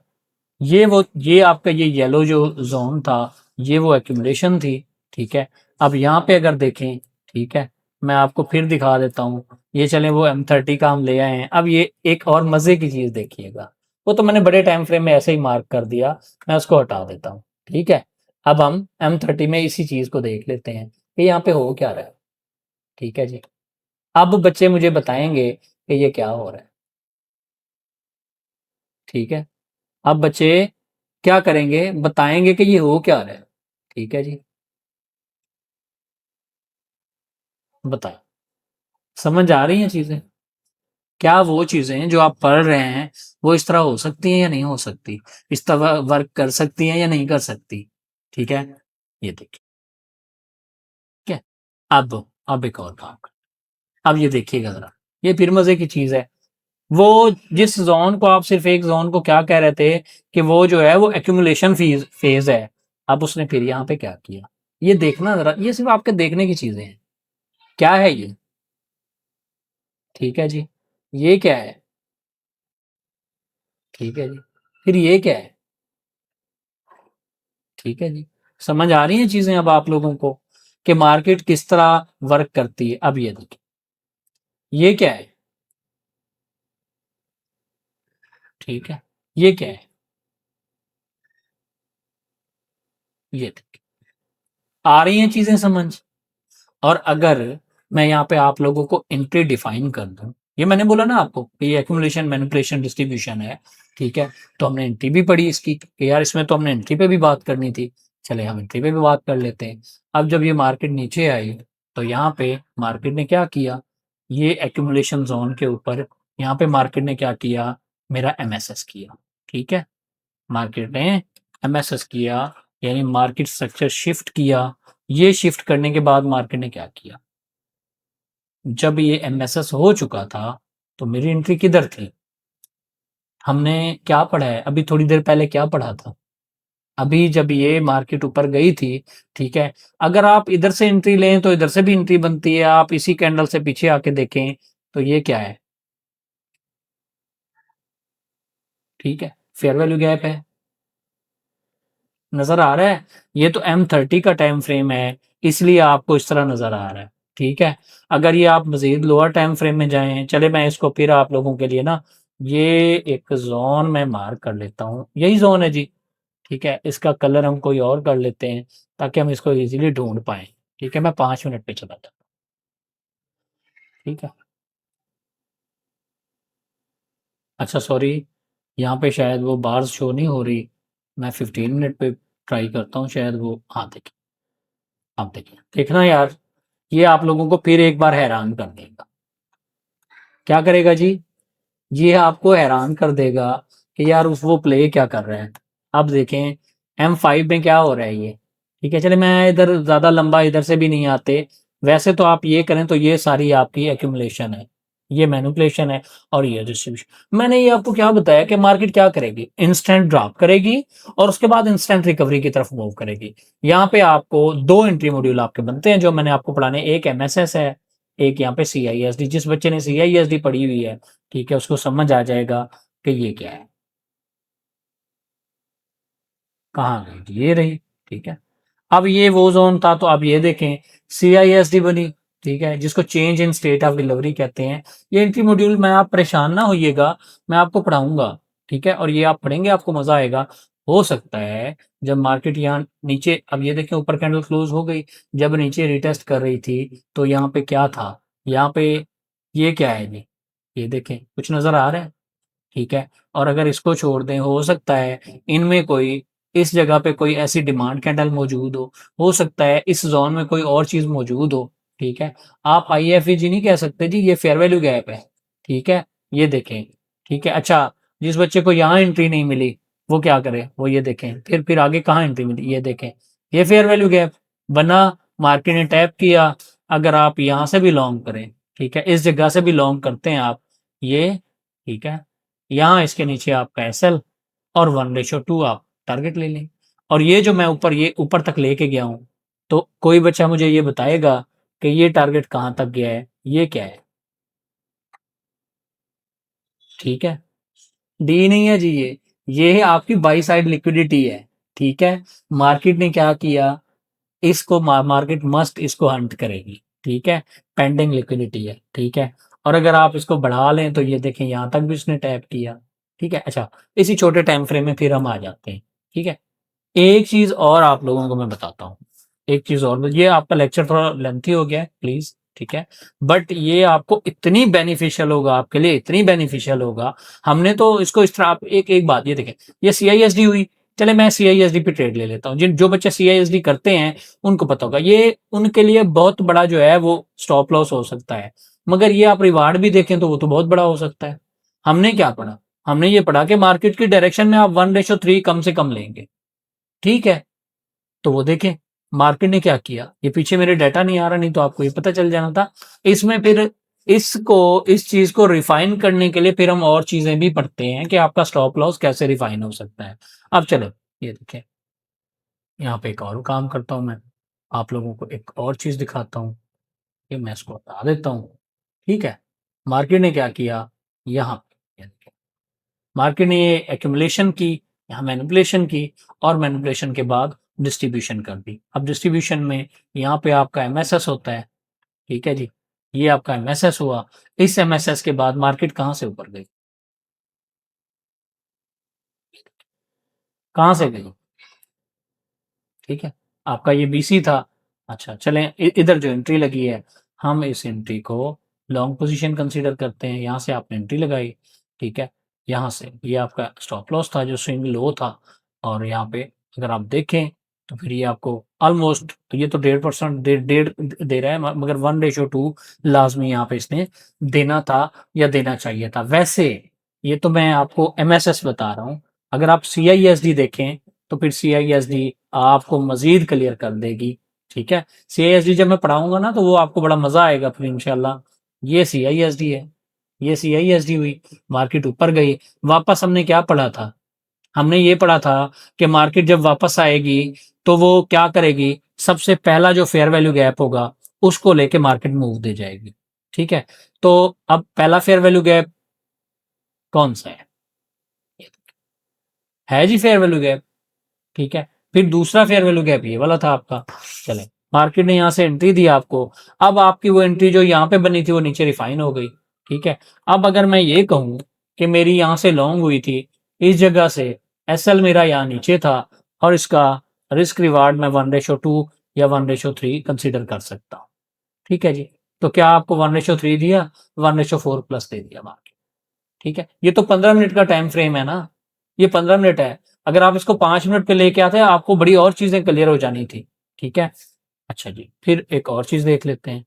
ये आपका ये येलो जो जोन था ये वो एक्यूमुलेशन थी। ठीक है? अब यहाँ पे अगर देखें, ठीक है, मैं आपको फिर दिखा देता हूँ। ये चलें वो M30 का हम ले आए हैं। अब ये एक और मजे की चीज देखिएगा, वो तो मैंने बड़े टाइम फ्रेम में ऐसे ही मार्क कर दिया, मैं उसको हटा देता हूँ। ठीक है? अब हम M30 में इसी चीज को देख लेते हैं कि यहाँ पे हो क्या रहा है। ठीक है जी? अब बच्चे मुझे बताएंगे कि ये क्या हो रहा है। ठीक है? अब बच्चे क्या करेंगे, बताएंगे कि ये हो क्या रहा है। ठीक है जी? बताएं, समझ आ रही हैं चीजें? क्या वो चीजें जो आप पढ़ रहे हैं वो इस तरह हो सकती हैं या नहीं हो सकती? इस तरह वर्क कर सकती हैं या नहीं कर सकती? ठीक है? ये देखिए। ठीक है? अब एक और काम, अब ये देखिएगा जरा, ये फिर मजे की चीज है। वो जिस जोन को आप सिर्फ एक जोन को क्या कह रहे थे कि वो जो है वो एक्यूमुलेशन फेज फेज है, अब उसने फिर यहाँ पे क्या किया, ये देखना जरा, ये सिर्फ आपके देखने की चीजें हैं। क्या है ये? ठीक है जी? ये क्या है? ठीक है जी। फिर ये क्या है? ठीक है जी। समझ आ रही हैं चीजें अब आप लोगों को कि मार्केट किस तरह वर्क करती है? अब ये देखिए, ये क्या है? ठीक है, ये क्या है? ये देखिए, आ रही हैं चीजें समझ? और अगर मैं यहाँ पे आप लोगों को एंट्री डिफाइन कर दूं, ये मैंने बोला ना आपको कि ये एक्यूमुलेशन मैनिपुलेशन डिस्ट्रीब्यूशन है, ठीक है? तो हमने एंट्री भी पढ़ी इसकी कि यार इसमें तो हमने एंट्री पे भी बात करनी थी, चले हम एंट्री पे भी बात कर लेते हैं। अब जब ये मार्केट नीचे आई तो यहाँ पे मार्केट ने क्या किया, ये एक्यूमुलेशन जोन के ऊपर यहाँ पे मार्केट ने क्या किया, मेरा एमएसएस किया। ठीक है, मार्केट ने एमएसएस किया, यानी मार्केट स्ट्रक्चर शिफ्ट किया। ये शिफ्ट करने के बाद मार्केट ने क्या किया, जब ये एमएसएस हो चुका था तो मेरी एंट्री किधर थी? हमने क्या पढ़ा है अभी थोड़ी देर पहले, क्या पढ़ा था? अभी जब ये मार्केट ऊपर गई थी, ठीक है, अगर आप इधर से एंट्री लें तो इधर से भी एंट्री बनती है, आप इसी कैंडल से पीछे आके देखें तो ये क्या है? ठीक है, फेयर वैल्यू गैप है। नजर आ रहा है? ये तो M30 का टाइम फ्रेम है, इसलिए आपको इस तरह नजर आ रहा है। ठीक है, अगर ये आप मजीद लोअर टाइम फ्रेम में जाएं, चले मैं इसको फिर आप लोगों के लिए ना, ये एक जोन मैं मार्क कर लेता हूँ, यही जोन है जी। ठीक है, इसका कलर हम कोई और कर लेते हैं ताकि हम इसको इजीली ढूंढ पाए। ठीक है, मैं 5 मिनट पे चला था। ठीक है, अच्छा सॉरी, यहाँ पे शायद वो बार्स शो नहीं हो रही, मैं 15 मिनट पे ट्राई करता हूँ, शायद वो, हाँ देखिए, आप देखिए, देखना यार, ये आप लोगों को फिर एक बार हैरान कर देगा। क्या करेगा जी? ये आपको हैरान कर देगा कि यार उस वो प्ले क्या कर रहे हैं। अब देखें M5 में क्या हो रहा है ये। ठीक है, चले मैं इधर ज़्यादा लंबा इधर से भी नहीं आते। वैसे तो आप ये करें तो ये सारी आपकी एक्यूमुलेशन है, ये मैनिपुलेशन है, और ये डिस्ट्रीब्यूशन। मैंने ये आपको क्या बताया कि मार्केट क्या करेगी, इंस्टेंट ड्रॉप करेगी और उसके बाद इंस्टेंट रिकवरी की तरफ मूव करेगी। यहाँ पे आपको दो एंट्री मॉड्यूल आपके बनते हैं जो मैंने आपको पढ़ाने, एक एमएसएस है, एक यहाँ पे CISD। जिस बच्चे ने CISD पढ़ी हुई है, ठीक है, उसको समझ आ जाएगा कि ये क्या है। कहाँ गई जी? ये रही। ठीक है, अब ये वो जोन था, तो अब ये देखें CISD बनी। ठीक है, जिसको change in state of delivery कहते हैं। ये एंट्री मॉड्यूल, मैं आप परेशान ना होइएगा, मैं आपको पढ़ाऊंगा। ठीक है, और ये आप पढ़ेंगे आपको मजा आएगा। हो सकता है जब मार्केट यहाँ नीचे, अब ये देखें ऊपर कैंडल क्लोज हो गई, जब नीचे रिटेस्ट कर रही थी तो यहाँ पे क्या था, यहाँ पे ये क्या है जी, ये देखें कुछ नजर आ रहा है? ठीक है, और अगर इसको छोड़ दें, हो सकता है इनमें कोई, इस जगह पे कोई ऐसी डिमांड कैंडल मौजूद हो सकता है इस जोन में कोई और चीज मौजूद हो। ठीक है, आप IFEG नहीं कह सकते जी, ये फेयर वैल्यू गैप है। ठीक है, ये देखें। ठीक है, अच्छा, जिस बच्चे को यहाँ एंट्री नहीं मिली वो क्या करे, वो ये देखें, फिर आगे कहाँ एंट्री मिली, ये देखें, ये फेयर वैल्यू गैप बना, मार्केट ने टैप किया। अगर आप यहाँ से भी लॉन्ग करें, ठीक है, इस जगह से भी लॉन्ग करते हैं आप, ये, ठीक है, यहाँ इसके नीचे आपका SL और 1:2 आप टारगेट ले लें। और ये जो मैं ऊपर, ये ऊपर तक लेके गया हूँ, तो कोई बच्चा मुझे ये बताएगा कि ये टारगेट कहाँ तक गया है, ये क्या है? ठीक है, डी नहीं है जी, ये है आपकी बाई साइड लिक्विडिटी है। ठीक है, मार्केट ने क्या किया, इसको मार्केट मस्ट इसको हंट करेगी। ठीक है, पेंडिंग लिक्विडिटी है। ठीक है, और अगर आप इसको बढ़ा लें तो ये देखें यहाँ तक भी उसने टैप किया। ठीक है, अच्छा, इसी छोटे टाइम फ्रेम में फिर हम आ जाते हैं। ठीक है, एक चीज और आप लोगों को मैं बताता हूँ, एक चीज और, ये आपका लेक्चर थोड़ा लेंथी हो गया है प्लीज। ठीक है, बट ये आपको इतनी बेनिफिशियल होगा, आपके लिए इतनी बेनिफिशियल होगा। हमने तो इसको इस तरह, आप एक एक बात ये देखें, ये CISD हुई, चले मैं CISD पे ट्रेड ले लेता हूँ। जिन जो बच्चे CISD करते हैं उनको पता होगा, ये उनके लिए बहुत बड़ा जो है वो स्टॉप लॉस हो सकता है। मगर ये आप रिवार्ड भी देखें तो वो तो बहुत बड़ा हो सकता है। हमने क्या पढ़ा, हमने ये पढ़ा कि मार्केट की डायरेक्शन में आप 1:3 कम से कम लेंगे। ठीक है, तो वो देखें मार्केट ने क्या किया, ये पीछे मेरे डाटा नहीं आ रहा, नहीं तो आपको ये पता चल जाना था। इसमें फिर इसको, इस चीज को रिफाइन करने के लिए फिर हम और चीजें भी पढ़ते हैं कि आपका स्टॉप लॉस कैसे रिफाइन हो सकता है। अब चलो ये देखें, यहाँ पे एक और काम करता हूँ मैं, आप लोगों को एक और चीज दिखाता हूँ, ये मैं इसको हटा देता हूँ। ठीक है, मार्केट ने क्या किया, यहाँ पे मार्केट ने ये एक्यूमुलेशन की, यहाँ मैनिपुलेशन की, और मैनिपुलेशन के बाद डिस्ट्रीब्यूशन कर दी। अब डिस्ट्रीब्यूशन में यहाँ पे आपका एमएसएस होता है, ठीक है जी, ये आपका एमएसएस हुआ। इस एमएसएस के बाद मार्केट कहाँ से ऊपर गई, कहाँ से गई, ठीक है, आपका ये बीसी था। अच्छा चलें, इधर जो एंट्री लगी है, हम इस एंट्री को लॉन्ग पोजीशन कंसीडर करते हैं। यहाँ से आपने एंट्री लगाई, ठीक है, यहाँ से ये आपका स्टॉप लॉस था जो स्विंग लो था, और यहाँ पे अगर आप देखें तो फिर ये आपको ऑलमोस्ट, तो ये तो 1.5% डेढ़ दे रहा है, मगर 1:2 लाजमी यहाँ पे इसने देना था या देना चाहिए था। वैसे ये तो मैं आपको एमएसएस बता रहा हूँ, अगर आप सीआईएसडी देखें तो फिर सीआईएसडी आपको मजीद क्लियर कर देगी, ठीक है। सीआईएसडी जब मैं पढ़ाऊंगा ना तो वो आपको बड़ा मजा आएगा फिर इंशाल्लाह। ये सीआईएसडी है, ये सीआईएसडी हुई, मार्केट ऊपर गई। वापस हमने क्या पढ़ा था, हमने ये पढ़ा था कि मार्केट जब वापस आएगी तो वो क्या करेगी, सबसे पहला जो फेयर वैल्यू गैप होगा उसको लेके मार्केट मूव दे जाएगी, ठीक है। तो अब पहला फेयर वैल्यू गैप कौन सा है जी, फेयर वैल्यू गैप, ठीक है। फिर दूसरा फेयर वैल्यू गैप ये वाला था आपका। चले, मार्केट ने यहाँ से एंट्री दी आपको, अब आपकी वो एंट्री जो यहाँ पे बनी थी वो नीचे रिफाइन हो गई, ठीक है। अब अगर मैं ये कहूँ कि मेरी यहाँ से लॉन्ग हुई थी इस जगह से, एसएल मेरा यहाँ नीचे था, और इसका रिस्क रिवार्ड मैं 1:2 या 1:3 कंसिडर कर सकता हूँ, ठीक है जी। तो क्या आपको 1:3 दिया, 1:4 प्लस दे दिया मार्केट, ठीक है। ये तो 15 मिनट का टाइम फ्रेम है ना, ये 15 मिनट है। अगर आप इसको 5 मिनट पे लेके आते आपको बड़ी और चीजें क्लियर हो जानी थी, ठीक है। अच्छा जी, फिर एक और चीज देख लेते हैं।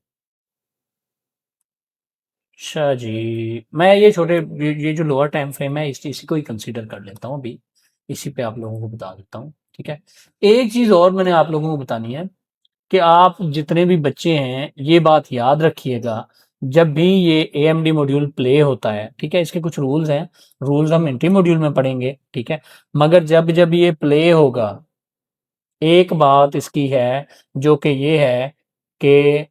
अच्छा जी, मैं ये छोटे, ये जो लोअर टाइम फ्रेम है इसी को ही कंसीडर कर लेता हूँ अभी, इसी पे आप लोगों को बता देता हूँ, ठीक है। एक चीज और मैंने आप लोगों को बतानी है कि आप जितने भी बच्चे हैं ये बात याद रखिएगा, जब भी ये एएमडी मॉड्यूल प्ले होता है, ठीक है, इसके कुछ रूल्स हैं, रूल्स हम इंट्री मॉड्यूल में पढ़ेंगे, ठीक है। मगर जब जब ये प्ले होगा, एक बात इसकी है जो कि ये है कि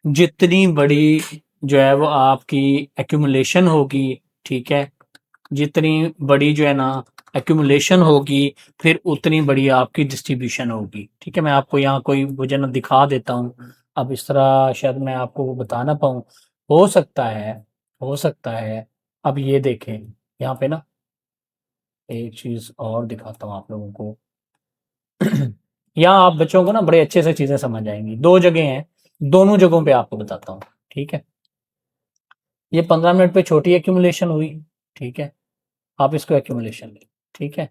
जितनी बड़ी जो है वो आपकी एक्यूमुलेशन होगी, ठीक है, जितनी बड़ी जो है ना एक्यूमुलेशन होगी, फिर उतनी बड़ी आपकी डिस्ट्रीब्यूशन होगी, ठीक है। मैं आपको यहाँ कोई वजह ना दिखा देता हूँ, अब इस तरह शायद मैं आपको वो बता ना पाऊँ, हो सकता है, हो सकता है। अब ये देखें यहाँ पे ना, एक चीज़ और दिखाता हूँ आप लोगों को। यहाँ आप बच्चों को ना बड़े अच्छे से चीज़ें समझ आएंगी। दो जगह हैं, दोनों जगहों पे आपको बताता हूँ, ठीक है। ये 15 मिनट पे छोटी एक्यूमुलेशन हुई, ठीक है, आप इसको एक्यूमुलेशन ले, ठीक है।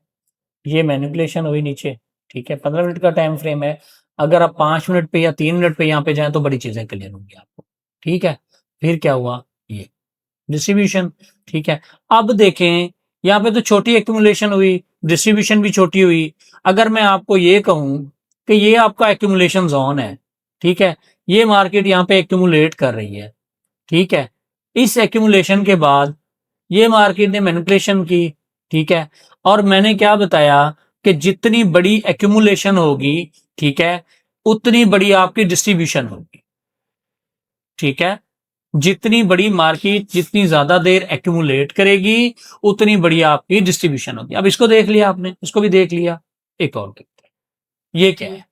ये मैनिपुलेशन हुई नीचे, ठीक है, 15 मिनट का टाइम फ्रेम है। अगर आप 5 मिनट पे या 3 मिनट पे यहाँ पे जाएं तो बड़ी चीजें क्लियर होंगी आपको, ठीक है। फिर क्या हुआ, ये डिस्ट्रीब्यूशन, ठीक है। अब देखें यहाँ पे तो छोटी एक्यूमुलेशन हुई, डिस्ट्रीब्यूशन भी छोटी हुई। अगर मैं आपको ये कहूं कि ये आपका एक्यूमुलेशन जोन है, ठीक है, ये मार्केट यहाँ पे एक्यूमुलेट कर रही है, ठीक है। इस एक्यूमुलेशन के बाद ये मार्केट ने मैनिपुलेशन की, ठीक है, और मैंने क्या बताया कि जितनी बड़ी एक्यूमुलेशन होगी, ठीक है, उतनी बड़ी आपकी डिस्ट्रीब्यूशन होगी, ठीक है। जितनी बड़ी मार्केट जितनी ज्यादा देर एक्यूमुलेट करेगी उतनी बड़ी आपकी डिस्ट्रीब्यूशन होगी। अब इसको देख लिया आपने, इसको भी देख लिया, एक और देखते हैं ये क्या है,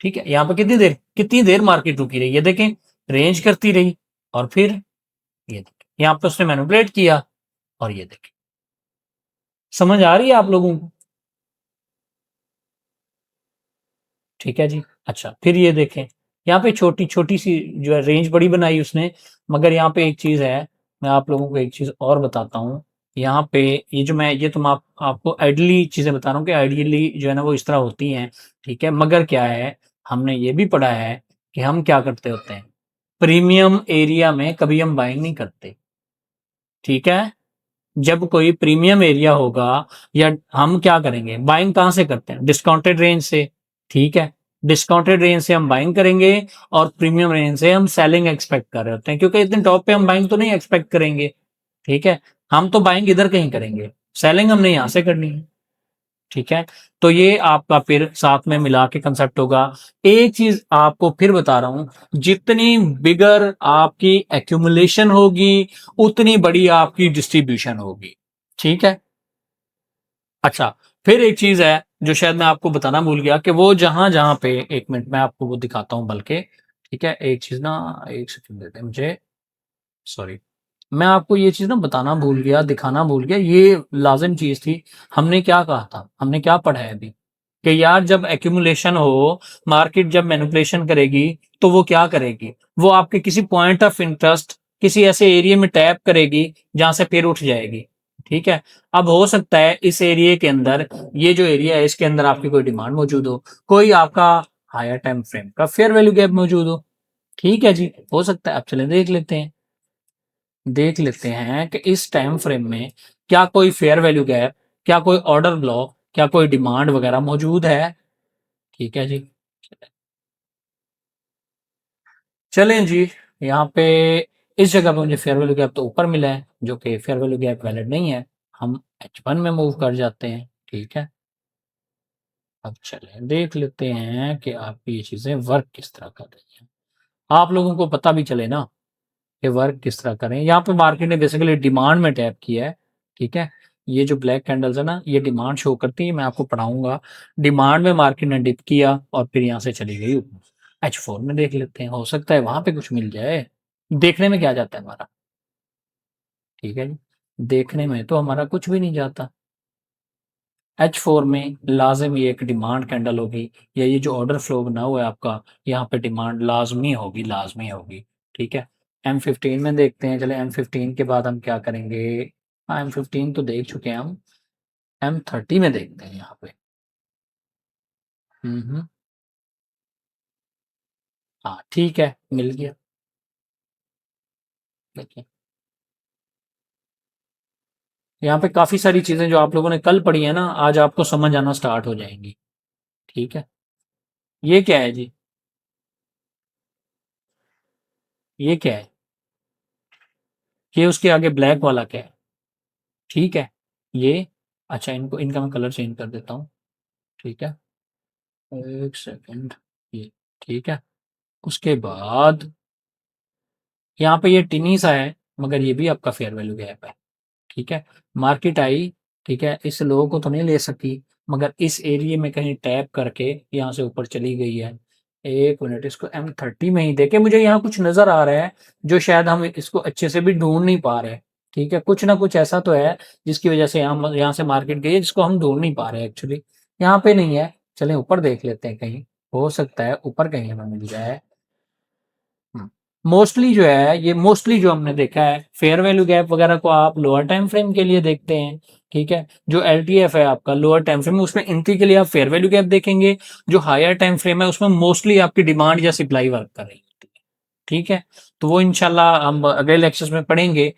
ठीक है। यहां पर कितनी देर मार्केट रुकी रही, ये देखें, रेंज करती रही, और फिर ये देखें यहां पर उसने मैनिपुलेट किया, और ये देखें, समझ आ रही है आप लोगों को, ठीक है जी। अच्छा, फिर ये देखें, यहाँ पे छोटी छोटी सी जो है रेंज बड़ी बनाई उसने, मगर यहाँ पे एक चीज है, मैं आप लोगों को एक चीज और बताता हूँ। यहाँ पे ये जो मैं ये तुम आपको आइडियली चीजें बता रहा हूँ कि आइडियली जो है ना वो इस तरह होती हैं, ठीक है। मगर क्या है, हमने ये भी पढ़ा है कि हम क्या करते होते हैं, प्रीमियम एरिया में कभी हम बाइंग नहीं करते, ठीक है। जब कोई प्रीमियम एरिया होगा, या हम क्या करेंगे, बाइंग कहां से करते हैं, डिस्काउंटेड रेंज से, ठीक है। डिस्काउंटेड रेंज से हम बाइंग करेंगे, और प्रीमियम रेंज से हम सेलिंग एक्सपेक्ट कर रहे होते हैं, क्योंकि इतने टॉप पे हम बाइंग तो नहीं एक्सपेक्ट करेंगे, ठीक है। हम तो बाइंग इधर कहीं करेंगे, सेलिंग हमने यहां से करनी है, ठीक है, तो ये आपका फिर साथ में मिला के कंसेप्ट होगा। एक चीज आपको फिर बता रहा हूं, जितनी बिगर आपकी एक्यूमुलेशन होगी उतनी बड़ी आपकी डिस्ट्रीब्यूशन होगी। ठीक है। अच्छा, फिर एक चीज है जो शायद मैं आपको बताना भूल गया कि वो जहां जहां पे, एक मिनट मैं आपको वो दिखाता हूं बल्कि। ठीक है, एक चीज ना, एक सेकंड देते हैं मुझे, सॉरी। मैं आपको ये चीज ना बताना भूल गया, दिखाना भूल गया, ये लाजिम चीज थी। हमने क्या कहा था, हमने क्या पढ़ा है अभी, कि यार जब एक्यूमुलेशन हो, मार्केट जब मैनिपुलेशन करेगी तो वो क्या करेगी, वो आपके किसी पॉइंट ऑफ इंटरेस्ट, किसी ऐसे एरिया में टैप करेगी जहां से फिर उठ जाएगी। ठीक है। अब हो सकता है इस एरिया के अंदर, ये जो एरिया है इसके अंदर आपकी कोई डिमांड मौजूद हो, कोई आपका हायर टाइम फ्रेम का फेयर वैल्यू गैप मौजूद हो। ठीक है जी, हो सकता है। अब चलें देख लेते हैं, देख लेते हैं कि इस टाइम फ्रेम में क्या कोई फेयर वैल्यू गैप, क्या कोई ऑर्डर ब्लॉक, क्या कोई डिमांड वगैरह मौजूद है। ठीक है जी, चलें जी। यहाँ पे इस जगह पे मुझे फेयर वैल्यू गैप तो ऊपर मिला है, जो कि फेयर वैल्यू गैप वैलिड नहीं है। हम H1 में मूव कर जाते हैं। ठीक है। अब चलें देख लेते हैं कि आपकी ये चीजें वर्क किस तरह कर रही हैं, आप लोगों को पता भी चले ना कि वर्क किस तरह करें। यहाँ पे मार्केट ने बेसिकली डिमांड में टैप किया है। ठीक है। ये जो ब्लैक कैंडल्स है ना, ये डिमांड शो करती है, मैं आपको पढ़ाऊंगा। डिमांड में मार्केट ने डिप किया और फिर यहाँ से चली गई ऊपर। H4 में देख लेते हैं, हो सकता है वहां पे कुछ मिल जाए। देखने में क्या जाता है हमारा। ठीक है जी, देखने में तो हमारा कुछ भी नहीं जाता। H4 में लाजिम ये एक डिमांड कैंडल होगी, या ये जो ऑर्डर फ्लो बना हुआ है आपका, यहाँ पे डिमांड लाजमी होगी, लाजमी होगी। ठीक है। M15 में देखते हैं, चले M15 के बाद हम क्या करेंगे। हाँ, M15 तो देख चुके हैं हम। M30 में देखते हैं यहाँ पे। हम्म। हाँ ठीक है, मिल गया। देखिए, यहाँ पे काफी सारी चीजें जो आप लोगों ने कल पढ़ी है ना, आज आपको समझ आना स्टार्ट हो जाएंगी। ठीक है। ये क्या है जी, ये क्या है, ये उसके आगे ब्लैक वाला क्या है। ठीक है। ये, अच्छा, इनको, इनका मैं कलर चेंज कर देता हूँ। ठीक है, एक सेकंड। ये, ठीक है। उसके बाद यहाँ पे ये टिनी सा है, मगर ये भी आपका फेयर वैल्यू गैप है। ठीक है। मार्केट आई, ठीक है, इस लो को तो नहीं ले सकी, मगर इस एरिया में कहीं टैप करके यहाँ से ऊपर चली गई है। एक मिनट, इसको M30 में ही देखे, मुझे यहाँ कुछ नजर आ रहा है जो शायद हम इसको अच्छे से भी ढूंढ नहीं पा रहे। ठीक है, कुछ ना कुछ ऐसा तो है जिसकी वजह से यहाँ से मार्केट गई है, जिसको हम ढूंढ नहीं पा रहे एक्चुअली। यहाँ पे नहीं है, चलें ऊपर देख लेते हैं कहीं, हो सकता है ऊपर कहीं हमें मिल जाए। मोस्टली जो है, ये मोस्टली जो हमने देखा है, फेयर वैल्यू गैप वगैरह को आप लोअर टाइम फ्रेम के लिए देखते हैं। ठीक है। जो LTF है आपका लोअर टाइम फ्रेम, उसमें इनकी के लिए आप फेयर वैल्यू गैप देखेंगे। जो हायर टाइम फ्रेम है उसमें मोस्टली आपकी डिमांड या सप्लाई वर्क कर रही है। ठीक है। तो वो इंशाल्लाह हम अगले लेक्चर्स में पढ़ेंगे।